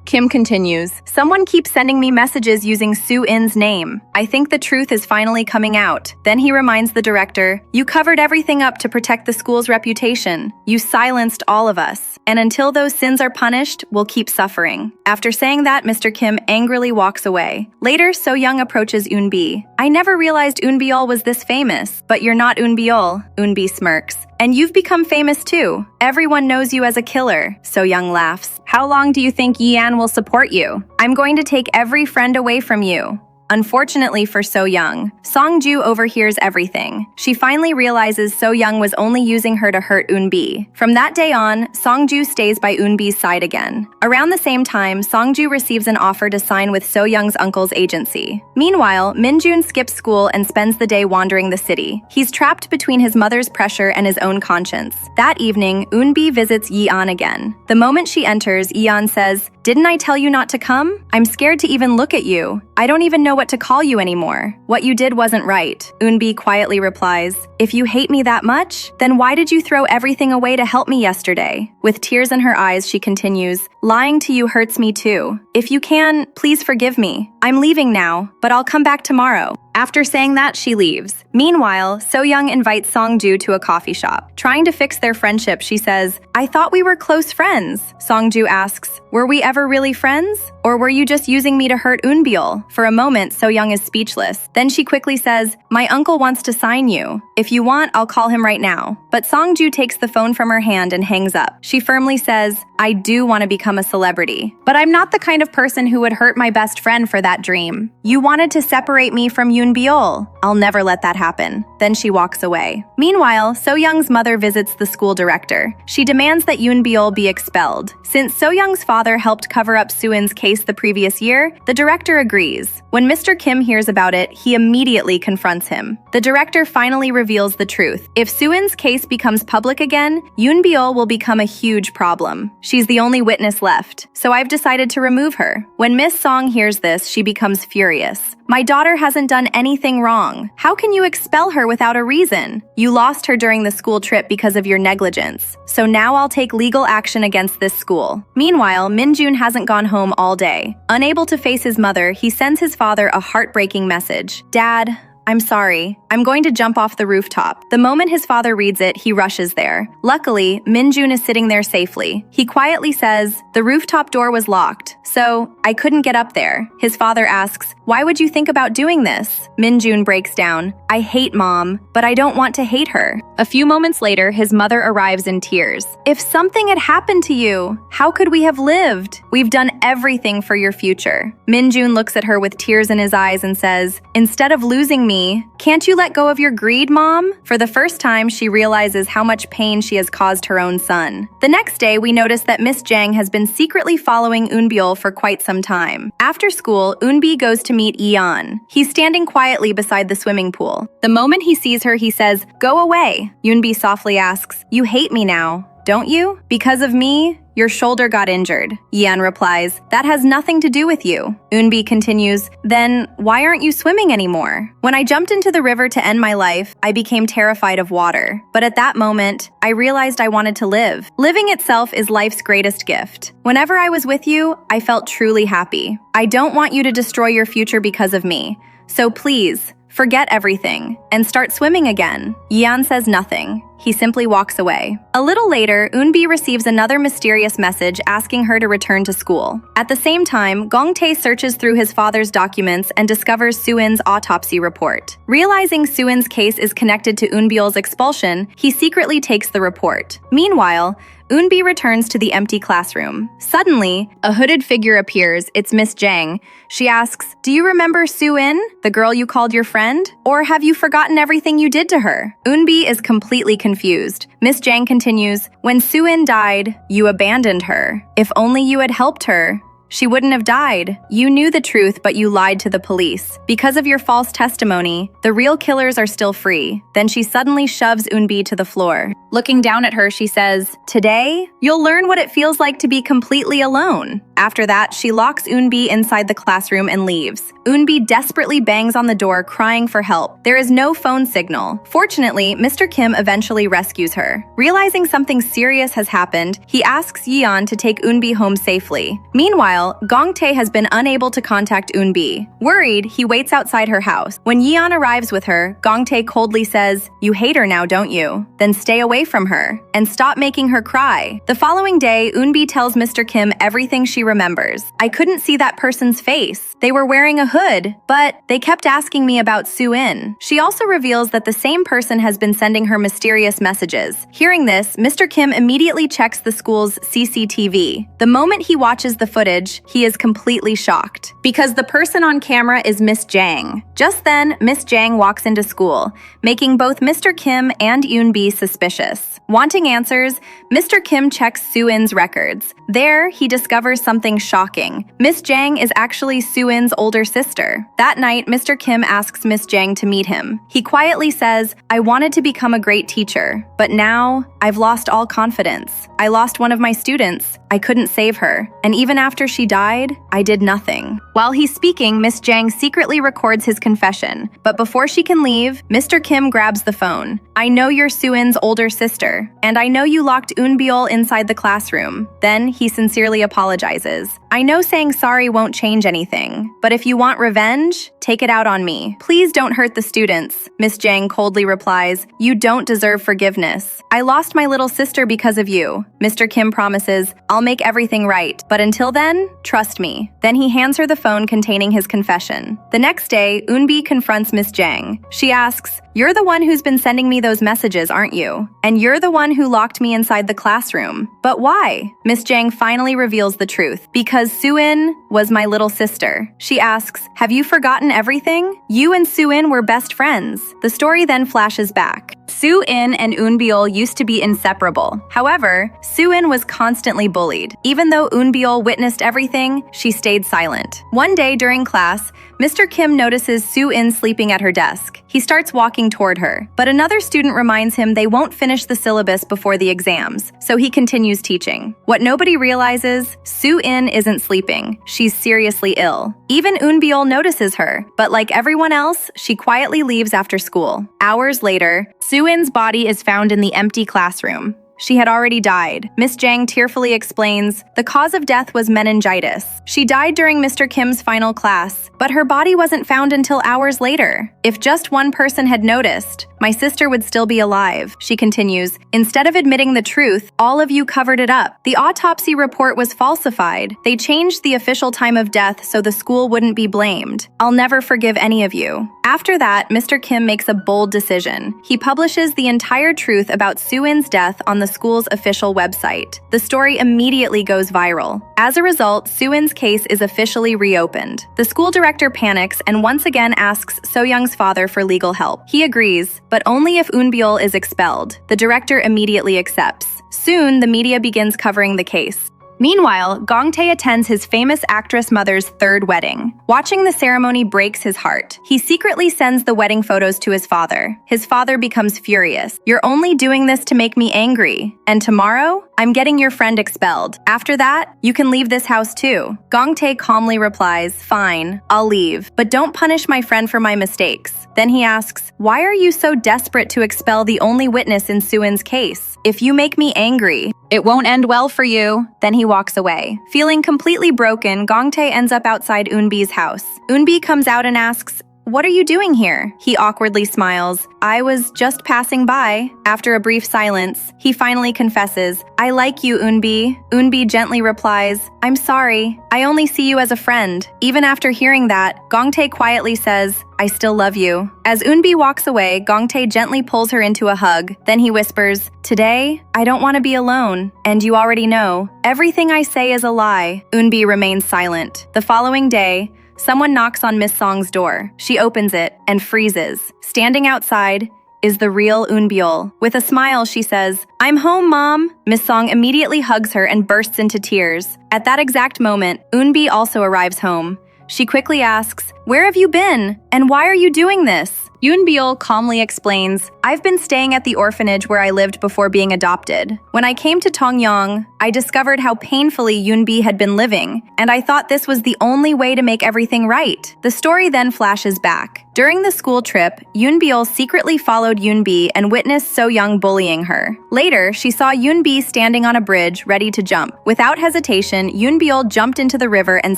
Kim continues, someone keeps sending me messages using Soo-in's name. I think the truth is finally coming out. Then he reminds the director, you covered everything up to protect the school's reputation. You silenced all of us. And until those sins are punished, we'll keep suffering. After saying that, Mr. Kim angrily walks away. Later, So-young approaches Eunbi. I never realized Eunbiol was this famous. But you're not Eunbiol, Eunbi smirks. And you've become famous too. Everyone knows you as a killer. So-young laughs. How long do you think Yeon will support you? I'm going to take every friend away from you. Unfortunately for So-young, Songju overhears everything. She finally realizes So-young was only using her to hurt Eunbi. From that day on, Songju stays by Eunbi's side again. Around the same time, Songju receives an offer to sign with So-young's uncle's agency. Meanwhile, Minjun skips school and spends the day wandering the city. He's trapped between his mother's pressure and his own conscience. That evening, Eunbi visits Yeon again. The moment she enters, Yeon says, didn't I tell you not to come? I'm scared to even look at you. I don't even know what to call you anymore. What you did wasn't right. Eunbi quietly replies, if you hate me that much, then why did you throw everything away to help me yesterday? With tears in her eyes, she continues, lying to you hurts me too. If you can, please forgive me. I'm leaving now, but I'll come back tomorrow. After saying that, she leaves. Meanwhile, So-young invites Songju to a coffee shop. Trying to fix their friendship, she says, I thought we were close friends. Songju asks, were we ever really friends? Or were you just using me to hurt Eunbiol? For a moment, So-young is speechless. Then she quickly says, my uncle wants to sign you. If you want, I'll call him right now. But Songju takes the phone from her hand and hangs up. She firmly says, I do want to become a celebrity. But I'm not the kind of person who would hurt my best friend for that that dream. You wanted to separate me from Yoonbiol. I'll never let that happen. Then she walks away. Meanwhile, So-young's mother visits the school director. She demands that Yoonbiol be expelled. Since So-young's father helped cover up Soo-in's case the previous year, the director agrees. When Mr. Kim hears about it, he immediately confronts him. The director finally reveals the truth. If Soo-in's case becomes public again, Yoonbiol will become a huge problem. She's the only witness left, so I've decided to remove her. When Miss Song hears this, she becomes furious. My daughter hasn't done anything wrong. How can you expel her without a reason? You lost her during the school trip because of your negligence. So now I'll take legal action against this school. Meanwhile, Min-jun hasn't gone home all day. Unable to face his mother, he sends his father a heartbreaking message. Dad, I'm sorry. I'm going to jump off the rooftop. The moment his father reads it, he rushes there. Luckily, Min-jun is sitting there safely. He quietly says, the rooftop door was locked, so I couldn't get up there. His father asks, why would you think about doing this? Min-jun breaks down. I hate Mom, but I don't want to hate her. A few moments later, his mother arrives in tears. If something had happened to you, how could we have lived? We've done everything for your future. Min-jun looks at her with tears in his eyes and says, instead of losing me, can't you let go of your greed, Mom? For the first time, she realizes how much pain she has caused her own son. The next day, we notice that Miss Jang has been secretly following Eunbyul for quite some time. After school, Eunbi goes to meet Yeon. He's standing quietly beside the swimming pool. The moment he sees her, he says, go away. Eunbi softly asks, you hate me now, don't you? Because of me? Your shoulder got injured. Yeon replies, that has nothing to do with you. Eunbi continues, then why aren't you swimming anymore? When I jumped into the river to end my life, I became terrified of water. But at that moment, I realized I wanted to live. Living itself is life's greatest gift. Whenever I was with you, I felt truly happy. I don't want you to destroy your future because of me. So please, forget everything and start swimming again. Yeon says nothing. He simply walks away. A little later, Eunbi receives another mysterious message asking her to return to school. At the same time, Gong-tae searches through his father's documents and discovers Soo-in's autopsy report. Realizing Soo-in's case is connected to Eunbyul's expulsion, he secretly takes the report. Meanwhile, Eunbi returns to the empty classroom. Suddenly, a hooded figure appears. It's Miss Jang. She asks, do you remember Soo-in, the girl you called your friend? Or have you forgotten everything you did to her? Eunbi is completely confused. Miss Jang continues, when Soo-in died, you abandoned her. If only you had helped her, she wouldn't have died. You knew the truth, but you lied to the police. Because of your false testimony, the real killers are still free. Then she suddenly shoves Eunbi to the floor. Looking down at her, she says, today, you'll learn what it feels like to be completely alone. After that, she locks Eunbi inside the classroom and leaves. Eunbi desperately bangs on the door, crying for help. There is no phone signal. Fortunately, Mr. Kim eventually rescues her. Realizing something serious has happened, he asks Yeon to take Eunbi home safely. Meanwhile, Gong-tae has been unable to contact Eunbi. Worried, he waits outside her house. When Yeon arrives with her, Gong-tae coldly says, you hate her now, don't you? Then stay away from her and stop making her cry. The following day, Eunbi tells Mr. Kim everything she remembers. I couldn't see that person's face. They were wearing a hood, but they kept asking me about Soo-in. She also reveals that the same person has been sending her mysterious messages. Hearing this, Mr. Kim immediately checks the school's CCTV. The moment he watches the footage, he is completely shocked because the person on camera is Miss Jang. Just then, Miss Jang walks into school, making both Mr. Kim and Eunbi suspicious. Wanting answers, Mr. Kim checks Soo-in's records. There, he discovers something shocking. Miss Jang is actually Soo-in's older sister. That night, Mr. Kim asks Miss Jang to meet him. He quietly says, I wanted to become a great teacher, but now I've lost all confidence. I lost one of my students. I couldn't save her. And even after she died, I did nothing. While he's speaking, Miss Jang secretly records his confession. But before she can leave, Mr. Kim grabs the phone. I know you're Soo-in's older sister, and I know you locked Eunbyul inside the classroom. Then he sincerely apologizes. I know saying sorry won't change anything, but if you want revenge, take it out on me. Please don't hurt the students. Miss Jang coldly replies, you don't deserve forgiveness. I lost my little sister because of you. Mr. Kim promises, I'll make everything right, but until then, trust me. Then he hands her the phone containing his confession. The next day, Eunbi confronts Miss Jang. She asks, you're the one who's been sending me those messages, aren't you? And you're the one who locked me inside the classroom. But why? Miss Jang finally reveals the truth. Because because Soo-in was my little sister. She asks, have you forgotten everything? You and Soo-in were best friends. The story then flashes back. Soo-in and Eun-biol used to be inseparable. However, Soo-in was constantly bullied. Even though Eun-biol witnessed everything, she stayed silent. One day during class, Mr. Kim notices Soo-in sleeping at her desk. He starts walking toward her, but another student reminds him they won't finish the syllabus before the exams, so he continues teaching. What nobody realizes, Soo-in isn't sleeping. She's seriously ill. Even Eun-biol notices her, but like everyone else, she quietly leaves after school. Hours later, Soo-in's body is found in the empty classroom. She had already died. Miss Jang tearfully explains, the cause of death was meningitis. She died during Mr. Kim's final class, but her body wasn't found until hours later. If just one person had noticed, my sister would still be alive, she continues. Instead of admitting the truth, all of you covered it up. The autopsy report was falsified. They changed the official time of death so the school wouldn't be blamed. I'll never forgive any of you. After that, Mr. Kim makes a bold decision. He publishes the entire truth about Soo-in's death on the school's official website. The story immediately goes viral. As a result, Soo-in's case is officially reopened. The school director panics and once again asks So-young's father for legal help. He agrees, but only if Eun-biol is expelled. The director immediately accepts. Soon, the media begins covering the case. Meanwhile, Gong-tae attends his famous actress mother's third wedding. Watching the ceremony breaks his heart. He secretly sends the wedding photos to his father. His father becomes furious. You're only doing this to make me angry. And tomorrow, I'm getting your friend expelled. After that, you can leave this house too. Gong-tae calmly replies, fine, I'll leave, but don't punish my friend for my mistakes. Then he asks, why are you so desperate to expel the only witness in Soo-in's case? If you make me angry, it won't end well for you. Then he walks away. Feeling completely broken, Gong-tae ends up outside Eun-bi's house. Eun-bi comes out and asks, what are you doing here? He awkwardly smiles. I was just passing by. After a brief silence, he finally confesses, I like you, Eun-bi. Eun-bi gently replies, I'm sorry. I only see you as a friend. Even after hearing that, Gong-tae quietly says, I still love you. As Eun-bi walks away, Gong-tae gently pulls her into a hug. Then he whispers, today, I don't want to be alone. And you already know, everything I say is a lie. Eun-bi remains silent. The following day, someone knocks on Miss Song's door. She opens it and freezes. Standing outside is the real Eun-biol. With a smile, she says, I'm home, Mom. Miss Song immediately hugs her and bursts into tears. At that exact moment, Eun-bi also arrives home. She quickly asks, where have you been? And why are you doing this? Eun-biol calmly explains, I've been staying at the orphanage where I lived before being adopted. When I came to Tongyang, I discovered how painfully Eun-bi had been living, and I thought this was the only way to make everything right. The story then flashes back. During the school trip, Eun-biol secretly followed Eun-bi and witnessed So-young bullying her. Later, she saw Eun-bi standing on a bridge, ready to jump. Without hesitation, Eun-biol jumped into the river and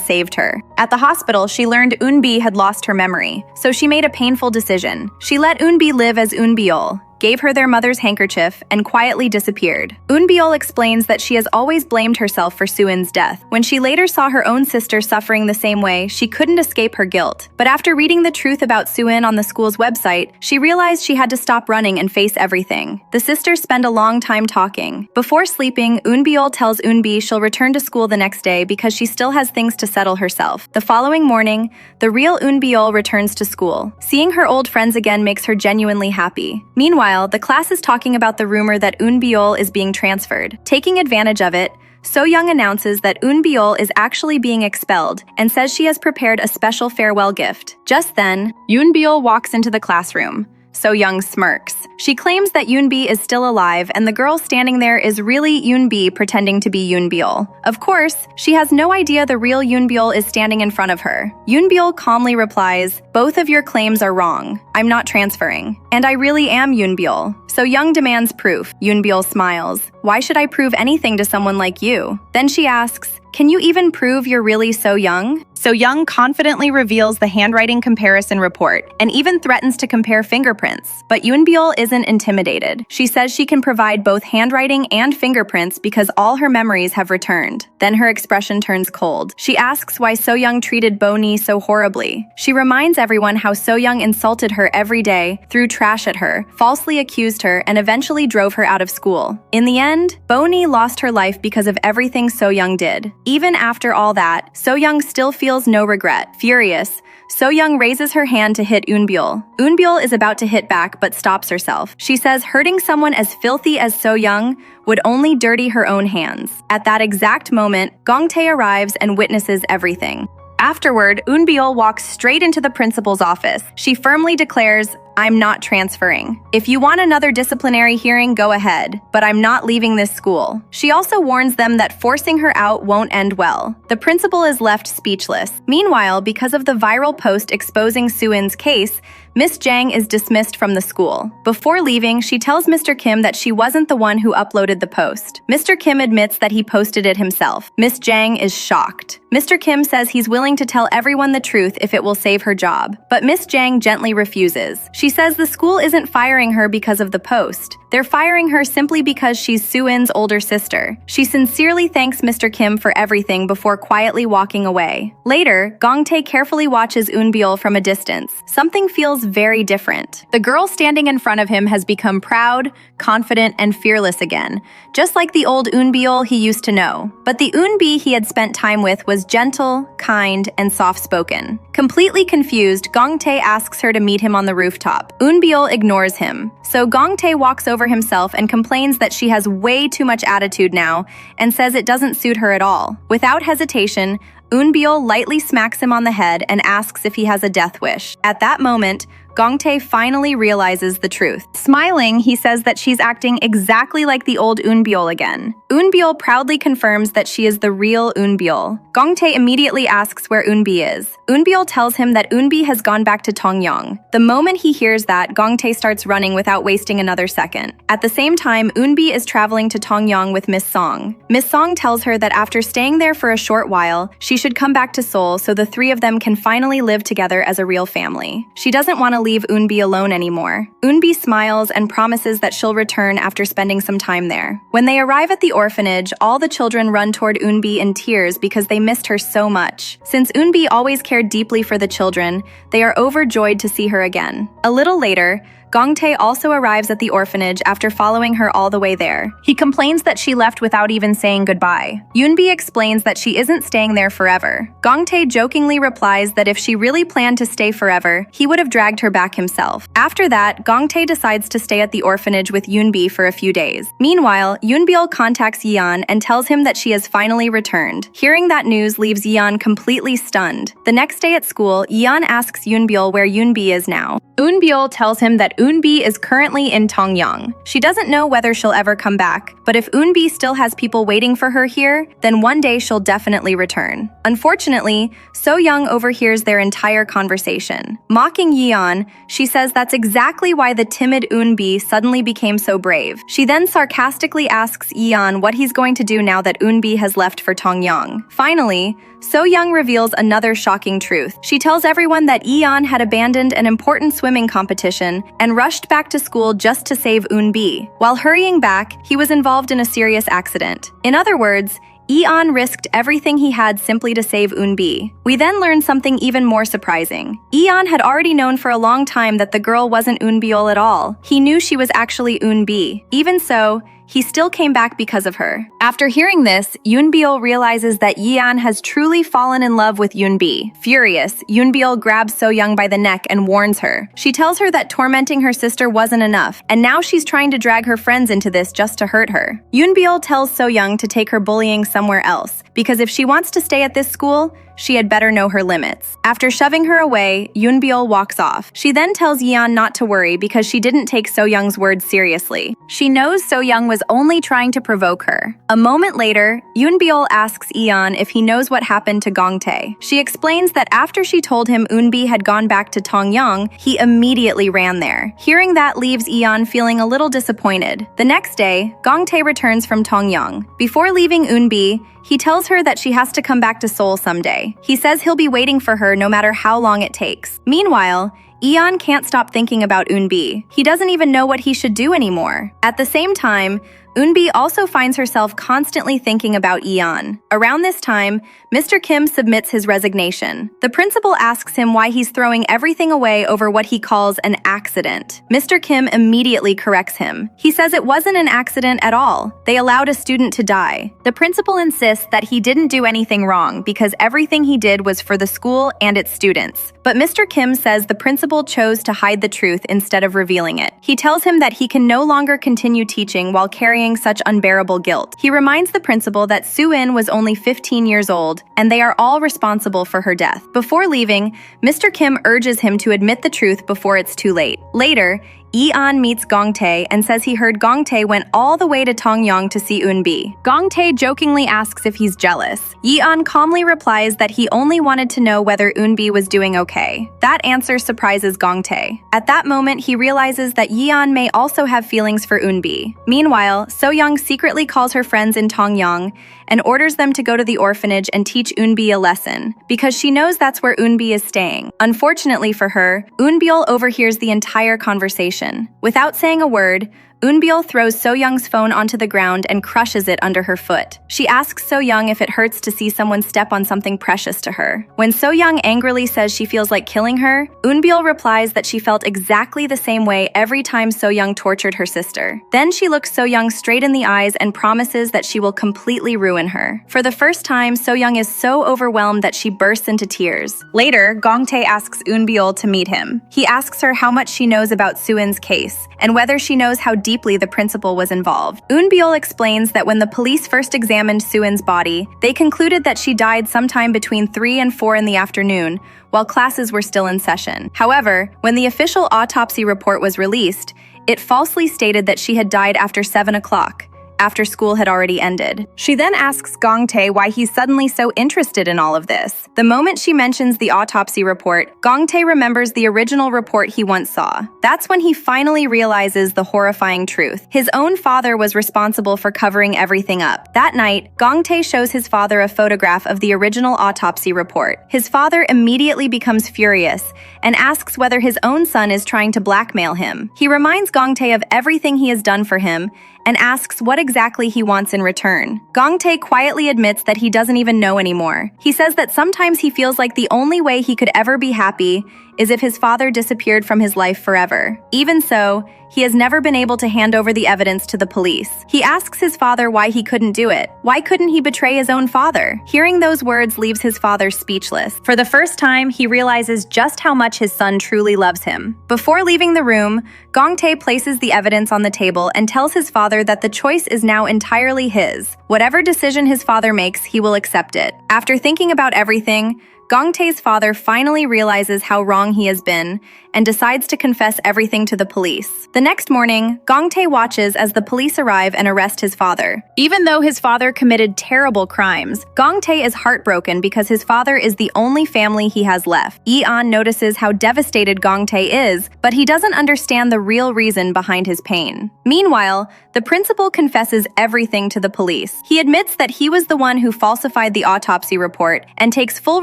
saved her. At the hospital, she learned Eun-bi had lost her memory, so she made a painful decision. She let Eun-bi live as Eun-biol, gave her their mother's handkerchief, and quietly disappeared. Eun-biol explains that she has always blamed herself for Soo-in's death. When she later saw her own sister suffering the same way, she couldn't escape her guilt. But after reading the truth about Soo-in on the school's website, she realized she had to stop running and face everything. The sisters spend a long time talking. Before sleeping, Eun-biol tells Eun-bi she'll return to school the next day because she still has things to settle herself. The following morning, the real Eun-biol returns to school. Seeing her old friends again makes her genuinely happy. Meanwhile, the class is talking about the rumor that Eun-biol is being transferred. Taking advantage of it, So-young announces that Eun-biol is actually being expelled and says she has prepared a special farewell gift. Just then, Eun-biol walks into the classroom. So-young smirks. She claims that Eun-bi is still alive and the girl standing there is really Eun-bi pretending to be Eun-biol. Of course, she has no idea the real Eun-biol is standing in front of her. Eun-biol calmly replies, both of your claims are wrong. I'm not transferring. And I really am Eun-biol. So-young demands proof. Eun-biol smiles. Why should I prove anything to someone like you? Then she asks, can you even prove you're really So-young? So-young confidently reveals the handwriting comparison report and even threatens to compare fingerprints. But Eun-biol isn't intimidated. She says she can provide both handwriting and fingerprints because all her memories have returned. Then her expression turns cold. She asks why So-young treated Bo-ni so horribly. She reminds everyone how So-young insulted her every day, threw trash at her, falsely accused her, and eventually drove her out of school. In the end, Bo-ni lost her life because of everything So-young did. Even after all that, So-young still feels no regret. Furious, So-young raises her hand to hit Eunbyul. Eunbyul is about to hit back but stops herself. She says hurting someone as filthy as So-young would only dirty her own hands. At that exact moment, Gongtae arrives and witnesses everything. Afterward, Eunbyul walks straight into the principal's office. She firmly declares, "I'm not transferring. If you want another disciplinary hearing, go ahead, but I'm not leaving this school." She also warns them that forcing her out won't end well. The principal is left speechless. Meanwhile, because of the viral post exposing Soo-in's case, Miss Jang is dismissed from the school. Before leaving, she tells Mr. Kim that she wasn't the one who uploaded the post. Mr. Kim admits that he posted it himself. Miss Jang is shocked. Mr. Kim says he's willing to tell everyone the truth if it will save her job, but Miss Jang gently refuses. She says the school isn't firing her because of the post. They're firing her simply because she's Soo-in's older sister. She sincerely thanks Mr. Kim for everything before quietly walking away. Later, Gongtae carefully watches Eunbyul from a distance. Something feels very different. The girl standing in front of him has become proud, confident, and fearless again, just like the old Eunbyul he used to know. But the Eunbi he had spent time with was gentle, kind, and soft-spoken. Completely confused, Gongtae asks her to meet him on the rooftop. Eunbyul ignores him, so Gongtae walks over himself and complains that she has way too much attitude now and says it doesn't suit her at all. Without hesitation, Eunbyul lightly smacks him on the head and asks if he has a death wish. At that moment, Gongtae finally realizes the truth. Smiling, he says that she's acting exactly like the old Eunbyul again. Eunbyul proudly confirms that she is the real Eunbyul. Gongtae immediately asks where Eunbi is. Eunbyul tells him that Eunbi has gone back to Tongyang. The moment he hears that, Gongtae starts running without wasting another second. At the same time, Eunbi is traveling to Tongyang with Miss Song. Miss Song tells her that after staying there for a short while, she should come back to Seoul so the three of them can finally live together as a real family. She doesn't want to leave Eunbi alone anymore. Eunbi smiles and promises that she'll return after spending some time there. When they arrive at the orphanage, all the children run toward Eunbi in tears because they missed her so much. Since Eunbi always cared deeply for the children, they are overjoyed to see her again. A little later, Gongtae also arrives at the orphanage after following her all the way there. He complains that she left without even saying goodbye. Eunbi explains that she isn't staying there forever. Gongtae jokingly replies that if she really planned to stay forever, he would have dragged her back himself. After that, Gongtae decides to stay at the orphanage with Eunbi for a few days. Meanwhile, Eunbyul contacts Yeon and tells him that she has finally returned. Hearing that news leaves Yeon completely stunned. The next day at school, Yeon asks Eunbyul where Eunbi is now. Eunbyul tells him that Eunbi is currently in Tongyang. She doesn't know whether she'll ever come back, but if Eunbi still has people waiting for her here, then one day she'll definitely return. Unfortunately, So-young overhears their entire conversation. Mocking Yeon, she says that's exactly why the timid Eunbi suddenly became so brave. She then sarcastically asks Yeon what he's going to do now that Eunbi has left for Tongyang. Finally, So-young reveals another shocking truth. She tells everyone that Yeon had abandoned an important swimming competition and rushed back to school just to save Eunbi. While hurrying back, he was involved in a serious accident. In other words, Yeon risked everything he had simply to save Eunbi. We then learn something even more surprising. Yeon had already known for a long time that the girl wasn't Eunbyul at all. He knew she was actually Eunbi. Even so, he still came back because of her. After hearing this, Eunbyul realizes that Yeon has truly fallen in love with Eunbi. Furious, Eunbyul grabs So-young by the neck and warns her. She tells her that tormenting her sister wasn't enough, and now she's trying to drag her friends into this just to hurt her. Eunbyul tells So-young to take her bullying somewhere else, because if she wants to stay at this school, she had better know her limits. After shoving her away, Eunbyul walks off. She then tells Yeon not to worry because she didn't take So-young's words seriously. She knows So-young was only trying to provoke her. A moment later, Eunbyul asks Yeon if he knows what happened to Gongtae. She explains that after she told him Eunbi had gone back to Tongyang, he immediately ran there. Hearing that leaves Yeon feeling a little disappointed. The next day, Gongtae returns from Tongyang. Before leaving Eunbi, he tells her that she has to come back to Seoul someday. He says he'll be waiting for her no matter how long it takes. Meanwhile, Yeon can't stop thinking about Eunbi. He doesn't even know what he should do anymore. At the same time, Eunbi also finds herself constantly thinking about Eon. Around this time, Mr. Kim submits his resignation. The principal asks him why he's throwing everything away over what he calls an accident. Mr. Kim immediately corrects him. He says it wasn't an accident at all. They allowed a student to die. The principal insists that he didn't do anything wrong because everything he did was for the school and its students. But Mr. Kim says the principal chose to hide the truth instead of revealing it. He tells him that he can no longer continue teaching while carrying such unbearable guilt. He reminds the principal that Soo-in was only 15 years old, and they are all responsible for her death. Before leaving, Mr. Kim urges him to admit the truth before it's too late. Later, Eon meets Gong-tae and says he heard Gong-tae went all the way to Tongyang to see Eunbi. Gong-tae jokingly asks if he's jealous. Eon calmly replies that he only wanted to know whether Eunbi was doing okay. That answer surprises Gong-tae. At that moment, he realizes that Eon may also have feelings for Eunbi. Meanwhile, So-young secretly calls her friends in Tongyang and orders them to go to the orphanage and teach Eunbi a lesson, because she knows that's where Eunbi is staying. Unfortunately for her, Eunbyul overhears the entire conversation. Without saying a word, Eunbyul throws So-young's phone onto the ground and crushes it under her foot. She asks So-young if it hurts to see someone step on something precious to her. When So-young angrily says she feels like killing her, Eunbyul replies that she felt exactly the same way every time So-young tortured her sister. Then she looks So-young straight in the eyes and promises that she will completely ruin her. For the first time, So-young is so overwhelmed that she bursts into tears. Later, Gong-tae asks Eunbyul to meet him. He asks her how much she knows about Soo-in's case, and whether she knows how deeply the principal was involved. Eunbyul explains that when the police first examined Soo-in's body, they concluded that she died sometime between 3 and 4 in the afternoon, while classes were still in session. However, when the official autopsy report was released, it falsely stated that she had died after 7 o'clock, after school had already ended. She then asks Gong-tae why he's suddenly so interested in all of this. The moment she mentions the autopsy report, Gong-tae remembers the original report he once saw. That's when he finally realizes the horrifying truth. His own father was responsible for covering everything up. That night, Gong-tae shows his father a photograph of the original autopsy report. His father immediately becomes furious and asks whether his own son is trying to blackmail him. He reminds Gong-tae of everything he has done for him and asks what exactly he wants in return. Gong-tae quietly admits that he doesn't even know anymore. He says that sometimes he feels like the only way he could ever be happy is if his father disappeared from his life forever. Even so, he has never been able to hand over the evidence to the police. He asks his father why he couldn't do it. Why couldn't he betray his own father? Hearing those words leaves his father speechless. For the first time, he realizes just how much his son truly loves him. Before leaving the room, Gong-tae places the evidence on the table and tells his father that the choice is now entirely his. Whatever decision his father makes, he will accept it. After thinking about everything, Gong-tae's father finally realizes how wrong he has been and decides to confess everything to the police. The next morning, Gong-tae watches as the police arrive and arrest his father. Even though his father committed terrible crimes, Gong-tae is heartbroken because his father is the only family he has left. Eon notices how devastated Gong-tae is, but he doesn't understand the real reason behind his pain. Meanwhile, the principal confesses everything to the police. He admits that he was the one who falsified the autopsy report and takes full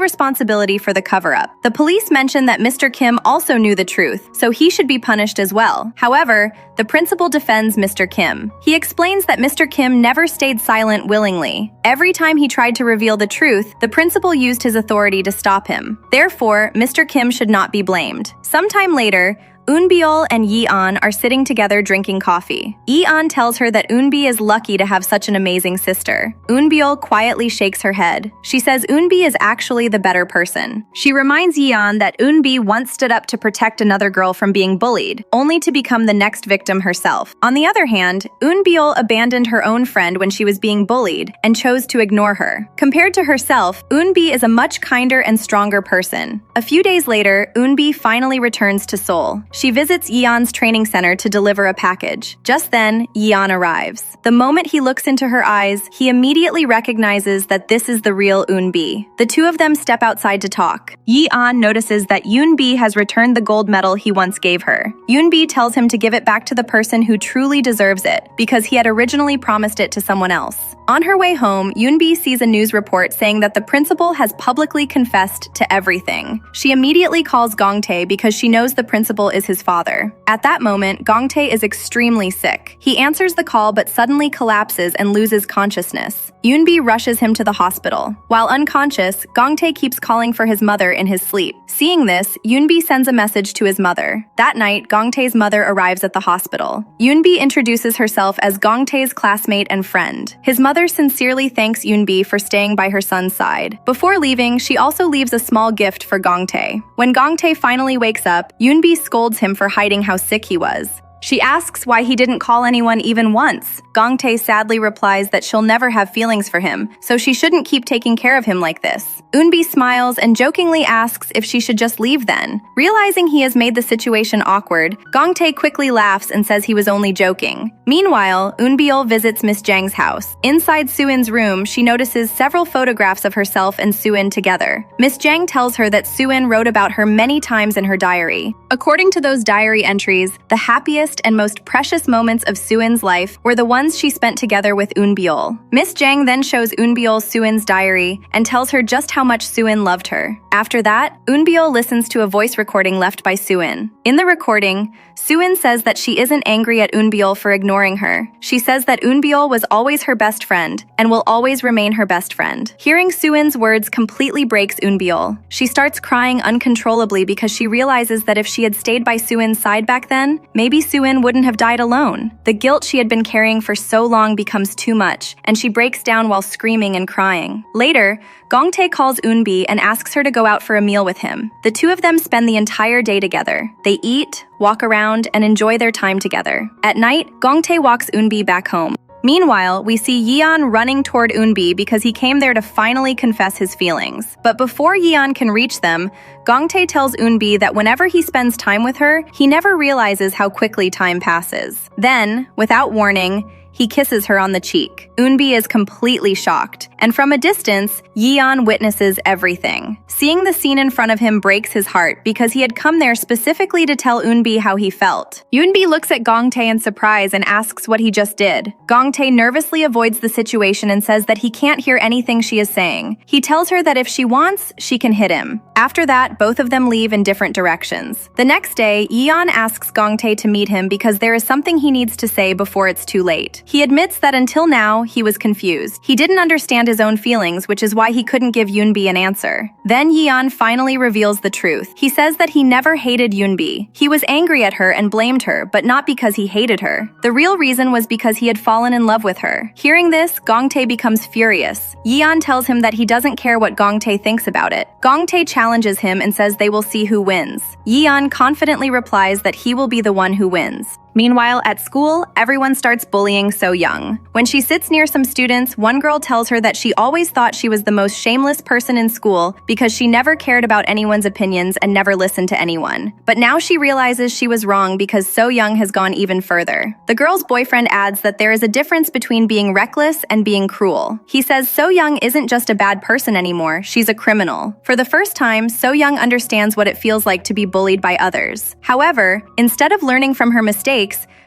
responsibility for the cover-up. The police mention that Mr. Kim also knew the truth, so he should be punished as well. However, the principal defends Mr. Kim. He explains that Mr. Kim never stayed silent willingly. Every time he tried to reveal the truth, the principal used his authority to stop him. Therefore, Mr. Kim should not be blamed. Sometime later, Eunbyul and Yeon are sitting together drinking coffee. Yeon tells her that Eunbi is lucky to have such an amazing sister. Eunbyul quietly shakes her head. She says Eunbi is actually the better person. She reminds Yeon that Eunbi once stood up to protect another girl from being bullied, only to become the next victim herself. On the other hand, Eunbyul abandoned her own friend when she was being bullied and chose to ignore her. Compared to herself, Eunbi is a much kinder and stronger person. A few days later, Eunbi finally returns to Seoul. She visits Yeon's training center to deliver a package. Just then, Yeon arrives. The moment he looks into her eyes, he immediately recognizes that this is the real Eunbi. The two of them step outside to talk. Yeon notices that Eunbi has returned the gold medal he once gave her. Eunbi tells him to give it back to the person who truly deserves it, because he had originally promised it to someone else. On her way home, Eunbi sees a news report saying that the principal has publicly confessed to everything. She immediately calls Gong-tae because she knows the principal is is his father. At that moment, Gongtae is extremely sick. He answers the call but suddenly collapses and loses consciousness. Yoonbi rushes him to the hospital. While unconscious, Gongtae keeps calling for his mother in his sleep. Seeing this, Yoonbi sends a message to his mother. That night, Gongtae's mother arrives at the hospital. Yoonbi introduces herself as Gongtae's classmate and friend. His mother sincerely thanks Yoonbi for staying by her son's side. Before leaving, she also leaves a small gift for Gongtae. When Gongtae finally wakes up, Yoonbi scolds him for hiding how sick he was. She asks why he didn't call anyone even once. Gongtae sadly replies that she'll never have feelings for him, so she shouldn't keep taking care of him like this. Eunbi smiles and jokingly asks if she should just leave then. Realizing he has made the situation awkward, Gongtae quickly laughs and says he was only joking. Meanwhile, Eunbiul visits Miss Jang's house. Inside Suin's room, she notices several photographs of herself and Suin together. Miss Jang tells her that Suin wrote about her many times in her diary. According to those diary entries, the happiest and most precious moments of Suin's life were the ones she spent together with Eunbiul. Miss Jang then shows Eunbiul Suin's diary and tells her just how much Suin loved her. After that, Eunbiul listens to a voice recording left by Suin. In the recording, Suin says that she isn't angry at Eunbiul for ignoring her. She says that Eunbiul was always her best friend and will always remain her best friend. Hearing Suin's words completely breaks Eunbiul. She starts crying uncontrollably because she realizes that if she had stayed by Suin's side back then, maybe Suin wouldn't have died alone. The guilt she had been carrying for so long becomes too much, and she breaks down while screaming and crying. Later, Gongtae calls Eunbi and asks her to go out for a meal with him. The two of them spend the entire day together. They eat, walk around, and enjoy their time together. At night, Gongtae walks Eunbi back home. Meanwhile, we see Yeon running toward Eunbi because he came there to finally confess his feelings. But before Yeon can reach them, Gongtae tells Eunbi that whenever he spends time with her, he never realizes how quickly time passes. Then, without warning, he kisses her on the cheek. Eunbi is completely shocked, and from a distance, Yeon witnesses everything. Seeing the scene in front of him breaks his heart because he had come there specifically to tell Eunbi how he felt. Eunbi looks at Gongtae in surprise and asks what he just did. Gongtae nervously avoids the situation and says that he can't hear anything she is saying. He tells her that if she wants, she can hit him. After that, both of them leave in different directions. The next day, Yeon asks Gongtae to meet him because there is something he needs to say before it's too late. He admits that until now, he was confused. He didn't understand his own feelings, which is why he couldn't give Eunbi an answer. Then Yeon finally reveals the truth. He says that he never hated Eunbi. He was angry at her and blamed her, but not because he hated her. The real reason was because he had fallen in love with her. Hearing this, Gongtae becomes furious. Yeon tells him that he doesn't care what Gongtae thinks about it. Gongtae challenges him and says they will see who wins. Yeon confidently replies that he will be the one who wins. Meanwhile, at school, everyone starts bullying So Young. When she sits near some students, one girl tells her that she always thought she was the most shameless person in school because she never cared about anyone's opinions and never listened to anyone. But now she realizes she was wrong because So Young has gone even further. The girl's boyfriend adds that there is a difference between being reckless and being cruel. He says So Young isn't just a bad person anymore, she's a criminal. For the first time, So Young understands what it feels like to be bullied by others. However, instead of learning from her mistakes,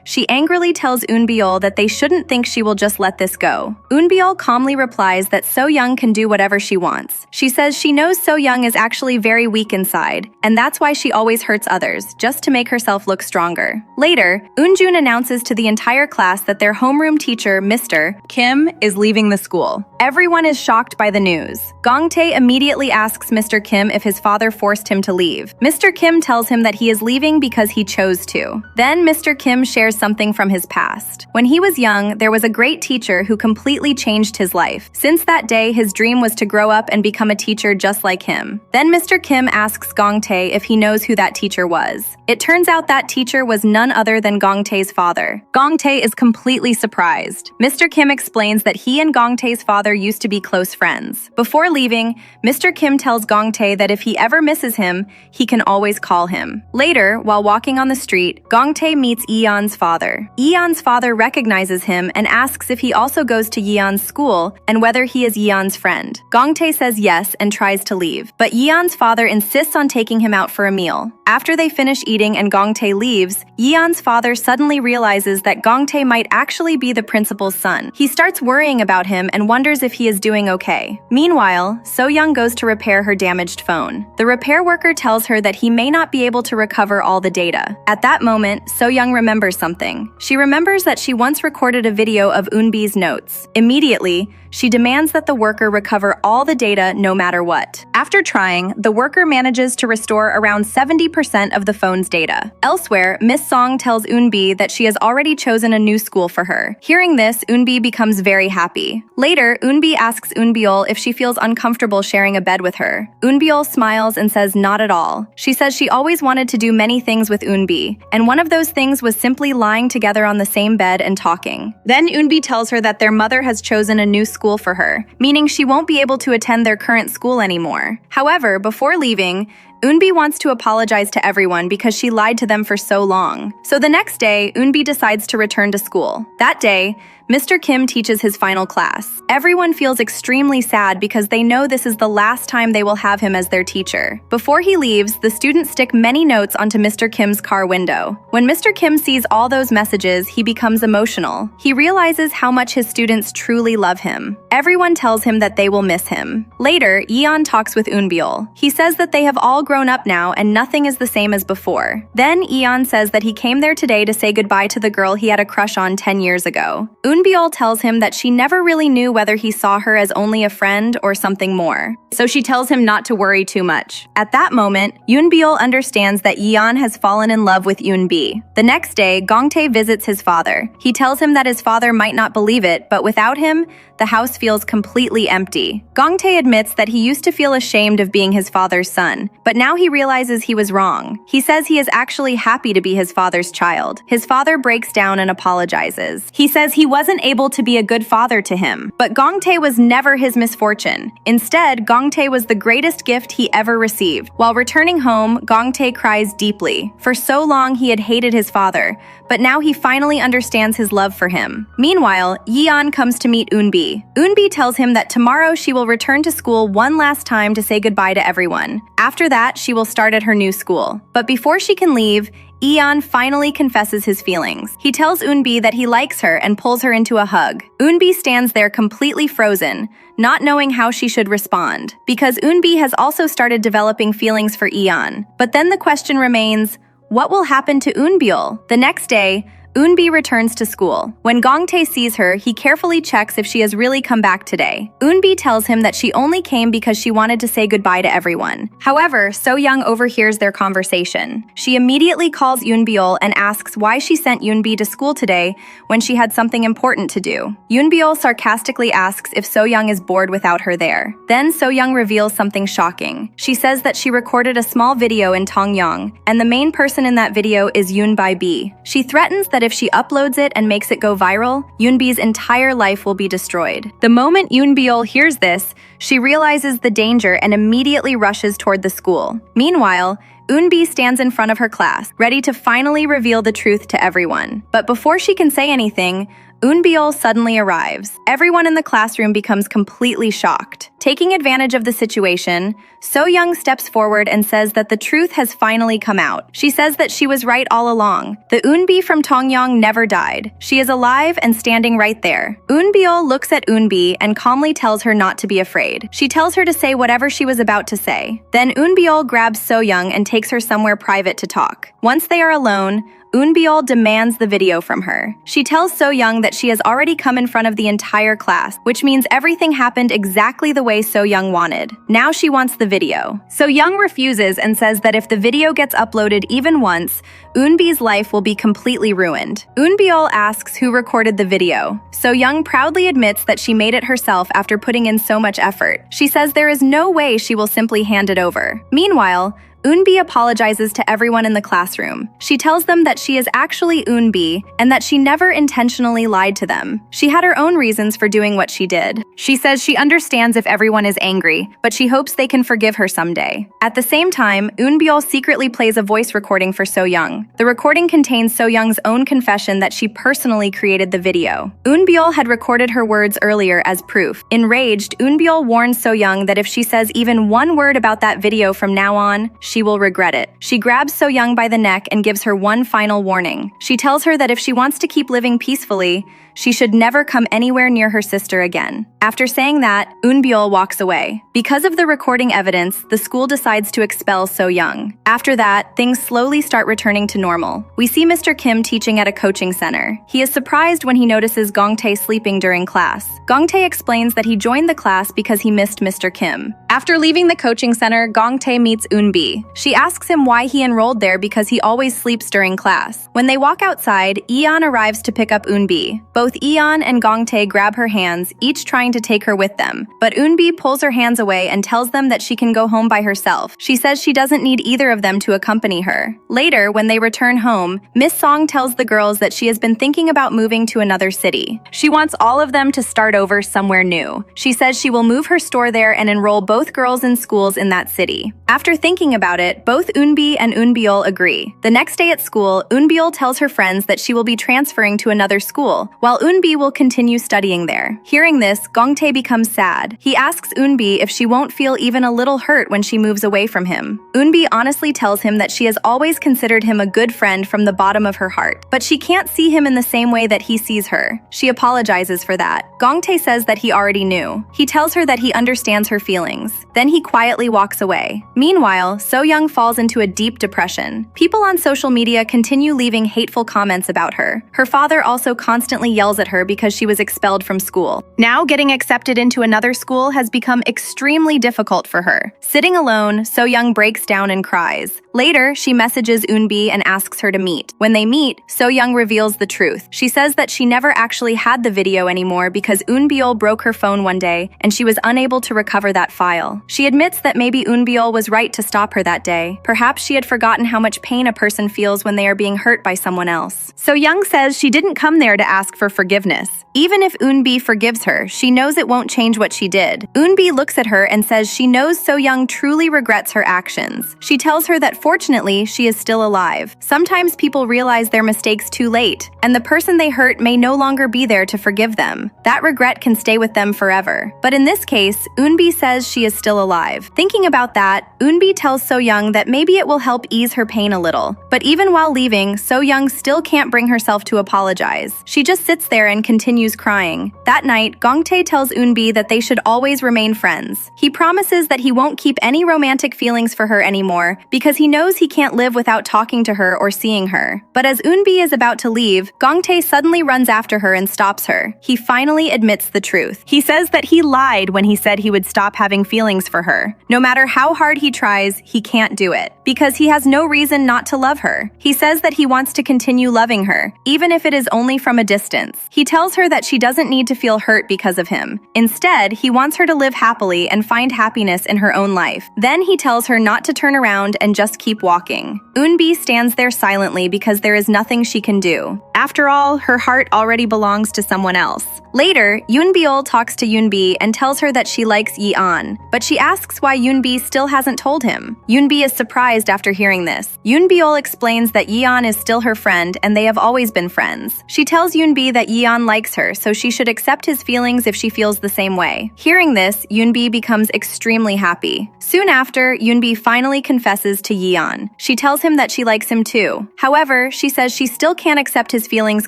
she angrily tells Eunbiul that they shouldn't think she will just let this go. Eunbiul calmly replies that So Young can do whatever she wants. She says she knows So Young is actually very weak inside, and that's why she always hurts others, just to make herself look stronger. Later, Eunjun announces to the entire class that their homeroom teacher, Mr. Kim, is leaving the school. Everyone is shocked by the news. Gongtae immediately asks Mr. Kim if his father forced him to leave. Mr. Kim tells him that he is leaving because he chose to. Then Mr. Kim shares something from his past. When he was young, there was a great teacher who completely changed his life. Since that day, his dream was to grow up and become a teacher just like him. Then Mr. Kim asks Gongtae if he knows who that teacher was. It turns out that teacher was none other than Gongtae's father. Gongtae is completely surprised. Mr. Kim explains that he and Gongtae's father used to be close friends. Before leaving, Mr. Kim tells Gongtae that if he ever misses him, he can always call him. Later, while walking on the street, Gongtae meets Eon's father. father. Yeon's father recognizes him and asks if he also goes to Yeon's school and whether he is Yeon's friend. Gongtae says yes and tries to leave, but Yeon's father insists on taking him out for a meal. After they finish eating and Gongtae leaves, Yeon's father suddenly realizes that Gongtae might actually be the principal's son. He starts worrying about him and wonders if he is doing okay. Meanwhile, So-young goes to repair her damaged phone. The repair worker tells her that he may not be able to recover all the data. At that moment, So-young remembers something. She remembers that she once recorded a video of Eunbi's notes. Immediately, she demands that the worker recover all the data no matter what. After trying, the worker manages to restore around 70% of the phone's data. Elsewhere, Miss Song tells Eunbi that she has already chosen a new school for her. Hearing this, Eunbi becomes very happy. Later, Eunbi asks Eunbiol if she feels uncomfortable sharing a bed with her. Eunbiol smiles and says not at all. She says she always wanted to do many things with Eunbi, and one of those things was simply lying together on the same bed and talking. Then Eunbi tells her that their mother has chosen a new school for her, meaning she won't be able to attend their current school anymore. However, before leaving, Eunbi wants to apologize to everyone because she lied to them for so long. So the next day, Eunbi decides to return to school. That day, Mr. Kim teaches his final class. Everyone feels extremely sad because they know this is the last time they will have him as their teacher. Before he leaves, the students stick many notes onto Mr. Kim's car window. When Mr. Kim sees all those messages, he becomes emotional. He realizes how much his students truly love him. Everyone tells him that they will miss him. Later, Yeon talks with Eunbiol. He says that they have all grown up now and nothing is the same as before. Then Yeon says that he came there today to say goodbye to the girl he had a crush on 10 years ago. Eunbiol tells him that she never really knew whether he saw her as only a friend or something more. So she tells him not to worry too much. At that moment, Eunbiol understands that Yeon has fallen in love with Eunbi. The next day, Gongtae visits his father. He tells him that his father might not believe it, but without him, the house feels completely empty. Gongtae admits that he used to feel ashamed of being his father's son, but now he realizes he was wrong. He says he is actually happy to be his father's child. His father breaks down and apologizes. He says he wasn't able to be a good father to him, but Gongtae was never his misfortune. Instead, Gongtae was the greatest gift he ever received. While returning home, Gongtae cries deeply. For so long, he had hated his father, but now he finally understands his love for him. Meanwhile, Yeon comes to meet Eunbi. Eunbi tells him that tomorrow she will return to school one last time to say goodbye to everyone. After that, she will start at her new school. But before she can leave, Yeon finally confesses his feelings. He tells Eunbi that he likes her and pulls her into a hug. Eunbi stands there completely frozen, not knowing how she should respond, because Eunbi has also started developing feelings for Yeon. But then the question remains, what will happen to Eunbiol? The next day, Eunbi returns to school. When Gongtae sees her, he carefully checks if she has really come back today. Eunbi tells him that she only came because she wanted to say goodbye to everyone. However, So-young overhears their conversation. She immediately calls Eunbiol and asks why she sent Eunbi to school today when she had something important to do. Eunbiol sarcastically asks if So-young is bored without her there. Then So-young reveals something shocking. She says that she recorded a small video in Tongyang, and the main person in that video is Yoonbi B. She threatens that if she uploads it and makes it go viral, Yoonbi's entire life will be destroyed. The moment Eunbiol hears this, she realizes the danger and immediately rushes toward the school. Meanwhile, Eunbi stands in front of her class, ready to finally reveal the truth to everyone. But before she can say anything, Eunbiol suddenly arrives. Everyone in the classroom becomes completely shocked. Taking advantage of the situation, So-young steps forward and says that the truth has finally come out. She says that she was right all along. The Eunbi from Tongyang never died. She is alive and standing right there. Eunbiol looks at Eunbi and calmly tells her not to be afraid. She tells her to say whatever she was about to say. Then Eunbiol grabs So-young and takes her somewhere private to talk. Once they are alone, Eunbiol demands the video from her. She tells So-young that she has already come in front of the entire class, which means everything happened exactly the way So-young wanted. Now she wants the video. So-young refuses and says that if the video gets uploaded even once, Eunbi's life will be completely ruined. Eunbiol asks who recorded the video. So-young proudly admits that she made it herself after putting in so much effort. She says there is no way she will simply hand it over. Meanwhile, Eunbi apologizes to everyone in the classroom. She tells them that she is actually Eunbi and that she never intentionally lied to them. She had her own reasons for doing what she did. She says she understands if everyone is angry, but she hopes they can forgive her someday. At the same time, Eunbyul secretly plays a voice recording for So-young. The recording contains So-young's own confession that she personally created the video. Eunbyul had recorded her words earlier as proof. Enraged, Eunbyul warns So-young that if she says even one word about that video from now on, she will regret it. She grabs So-young by the neck and gives her one final warning. She tells her that if she wants to keep living peacefully, she should never come anywhere near her sister again. After saying that, Eunbyul walks away. Because of the recording evidence, the school decides to expel So-young. After that, things slowly start returning to normal. We see Mr. Kim teaching at a coaching center. He is surprised when he notices Gongtae sleeping during class. Gongtae explains that he joined the class because he missed Mr. Kim. After leaving the coaching center, Gongtae meets Eunbi. She asks him why he enrolled there because he always sleeps during class. When they walk outside, Eon arrives to pick up Eunbi. Both Eon and Gongtae grab her hands, each trying to take her with them. But Eunbi pulls her hands away and tells them that she can go home by herself. She says she doesn't need either of them to accompany her. Later, when they return home, Miss Song tells the girls that she has been thinking about moving to another city. She wants all of them to start over somewhere new. She says she will move her store there and enroll both girls in schools in that city. After thinking about it, both Eunbi and Eunbyul agree. The next day at school, Eunbyul tells her friends that she will be transferring to another school, while Eunbi will continue studying there. Hearing this, Gongtae becomes sad. He asks Eunbi if she won't feel even a little hurt when she moves away from him. Eunbi honestly tells him that she has always considered him a good friend from the bottom of her heart, but she can't see him in the same way that he sees her. She apologizes for that. Gongtae says that he already knew. He tells her that he understands her feelings. Then he quietly walks away. Meanwhile, So-young falls into a deep depression. People on social media continue leaving hateful comments about her. Her father also constantly yells at her because she was expelled from school. Now, getting accepted into another school has become extremely difficult for her. Sitting alone, So-young breaks down and cries. Later, she messages Eunbi and asks her to meet. When they meet, So-young reveals the truth. She says that she never actually had the video anymore because Eunbyul broke her phone one day and she was unable to recover that file. She admits that maybe Eunbyul was right to stop her that day. Perhaps she had forgotten how much pain a person feels when they are being hurt by someone else. So-young says she didn't come there to ask for forgiveness. Even if Eunbi forgives her, she knows it won't change what she did. Eunbi looks at her and says she knows So-young truly regrets her actions. She tells her that fortunately, she is still alive. Sometimes people realize their mistakes too late, and the person they hurt may no longer be there to forgive them. That regret can stay with them forever. But in this case, Eunbi says she is still alive. Thinking about that, Eunbi tells So-young that maybe it will help ease her pain a little. But even while leaving, So-young still can't bring herself to apologize. She just sits there and continues crying. That night, Gongtae tells Eunbi that they should always remain friends. He promises that he won't keep any romantic feelings for her anymore because he knows he can't live without talking to her or seeing her. But as Eunbi is about to leave, Gongtae suddenly runs after her and stops her. He finally admits the truth. He says that he lied when he said he would stop having feelings for her. No matter how hard he tries, he can't do it because he has no reason not to love her. He says that he wants to continue loving her, even if it is only from a distance. He tells her that she doesn't need to feel hurt because of him. Instead, he wants her to live happily and find happiness in her own life. Then he tells her not to turn around and just keep walking. Eunbi stands there silently because there is nothing she can do. After all, her heart already belongs to someone else. Later, Eunbyul talks to Eunbi and tells her that she likes Yeon, but she asks why Eunbi still hasn't told him. Eunbi is surprised after hearing this. Eunbyul explains that Yeon is still her friend and they have always been friends. She tells Eunbi that Yeon likes her, so she should accept his feelings if she feels the same way. Hearing this, Eunbi becomes extremely happy. Soon after, Eunbi finally confesses to Yeon. She tells him that she likes him too. However, she says she still can't accept his feelings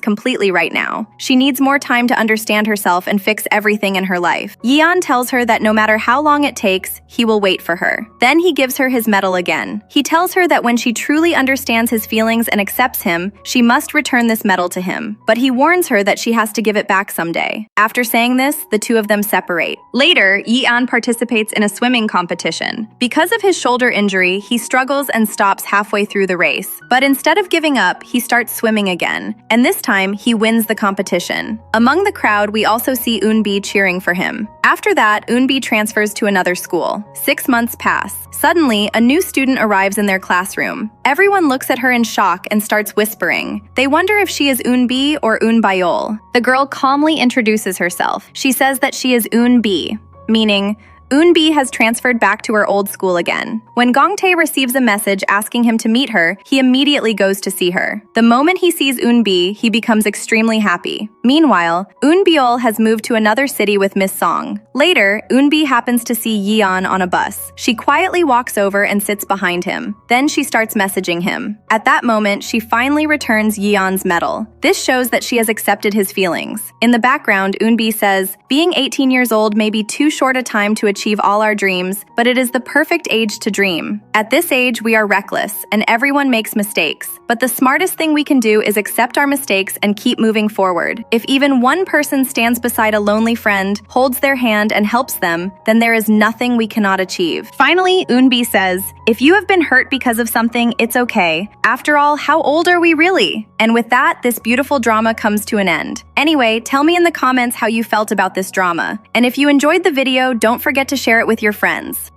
completely right now. She needs more time to understand herself and fix everything in her life. Yeon tells her that no matter how long it takes, he will wait for her. Then he gives her his medal again. He tells her that when she truly understands his feelings and accepts him, she must return this medal to him. But he warns her that she has to give it back someday. After saying this, the two of them separate. Later, Yeon participates in a swimming competition. competition. Because of his shoulder injury, he struggles and stops halfway through the race. But instead of giving up, he starts swimming again. And this time, he wins the competition. Among the crowd, we also see Eunbi cheering for him. After that, Eunbi transfers to another school. 6 months pass. Suddenly, a new student arrives in their classroom. Everyone looks at her in shock and starts whispering. They wonder if she is Eunbi or Eunbayol. The girl calmly introduces herself. She says that she is Eunbi, meaning Eunbi has transferred back to her old school again. When Gongtae receives a message asking him to meet her, he immediately goes to see her. The moment he sees Eunbi, he becomes extremely happy. Meanwhile, Eunbiol has moved to another city with Miss Song. Later, Eunbi happens to see Yeon on a bus. She quietly walks over and sits behind him. Then she starts messaging him. At that moment, she finally returns Yeon's medal. This shows that she has accepted his feelings. In the background, Eunbi says, "Being 18 years old may be too short a time to achieve all our dreams, but it is the perfect age to dream. At this age, we are reckless, and everyone makes mistakes. But the smartest thing we can do is accept our mistakes and keep moving forward. If even one person stands beside a lonely friend, holds their hand, and helps them, then there is nothing we cannot achieve." Finally, Eunbi says, "If you have been hurt because of something, it's okay. After all, how old are we really?" And with that, this beautiful drama comes to an end. Anyway, tell me in the comments how you felt about this drama. And if you enjoyed the video, don't forget to share it with your friends.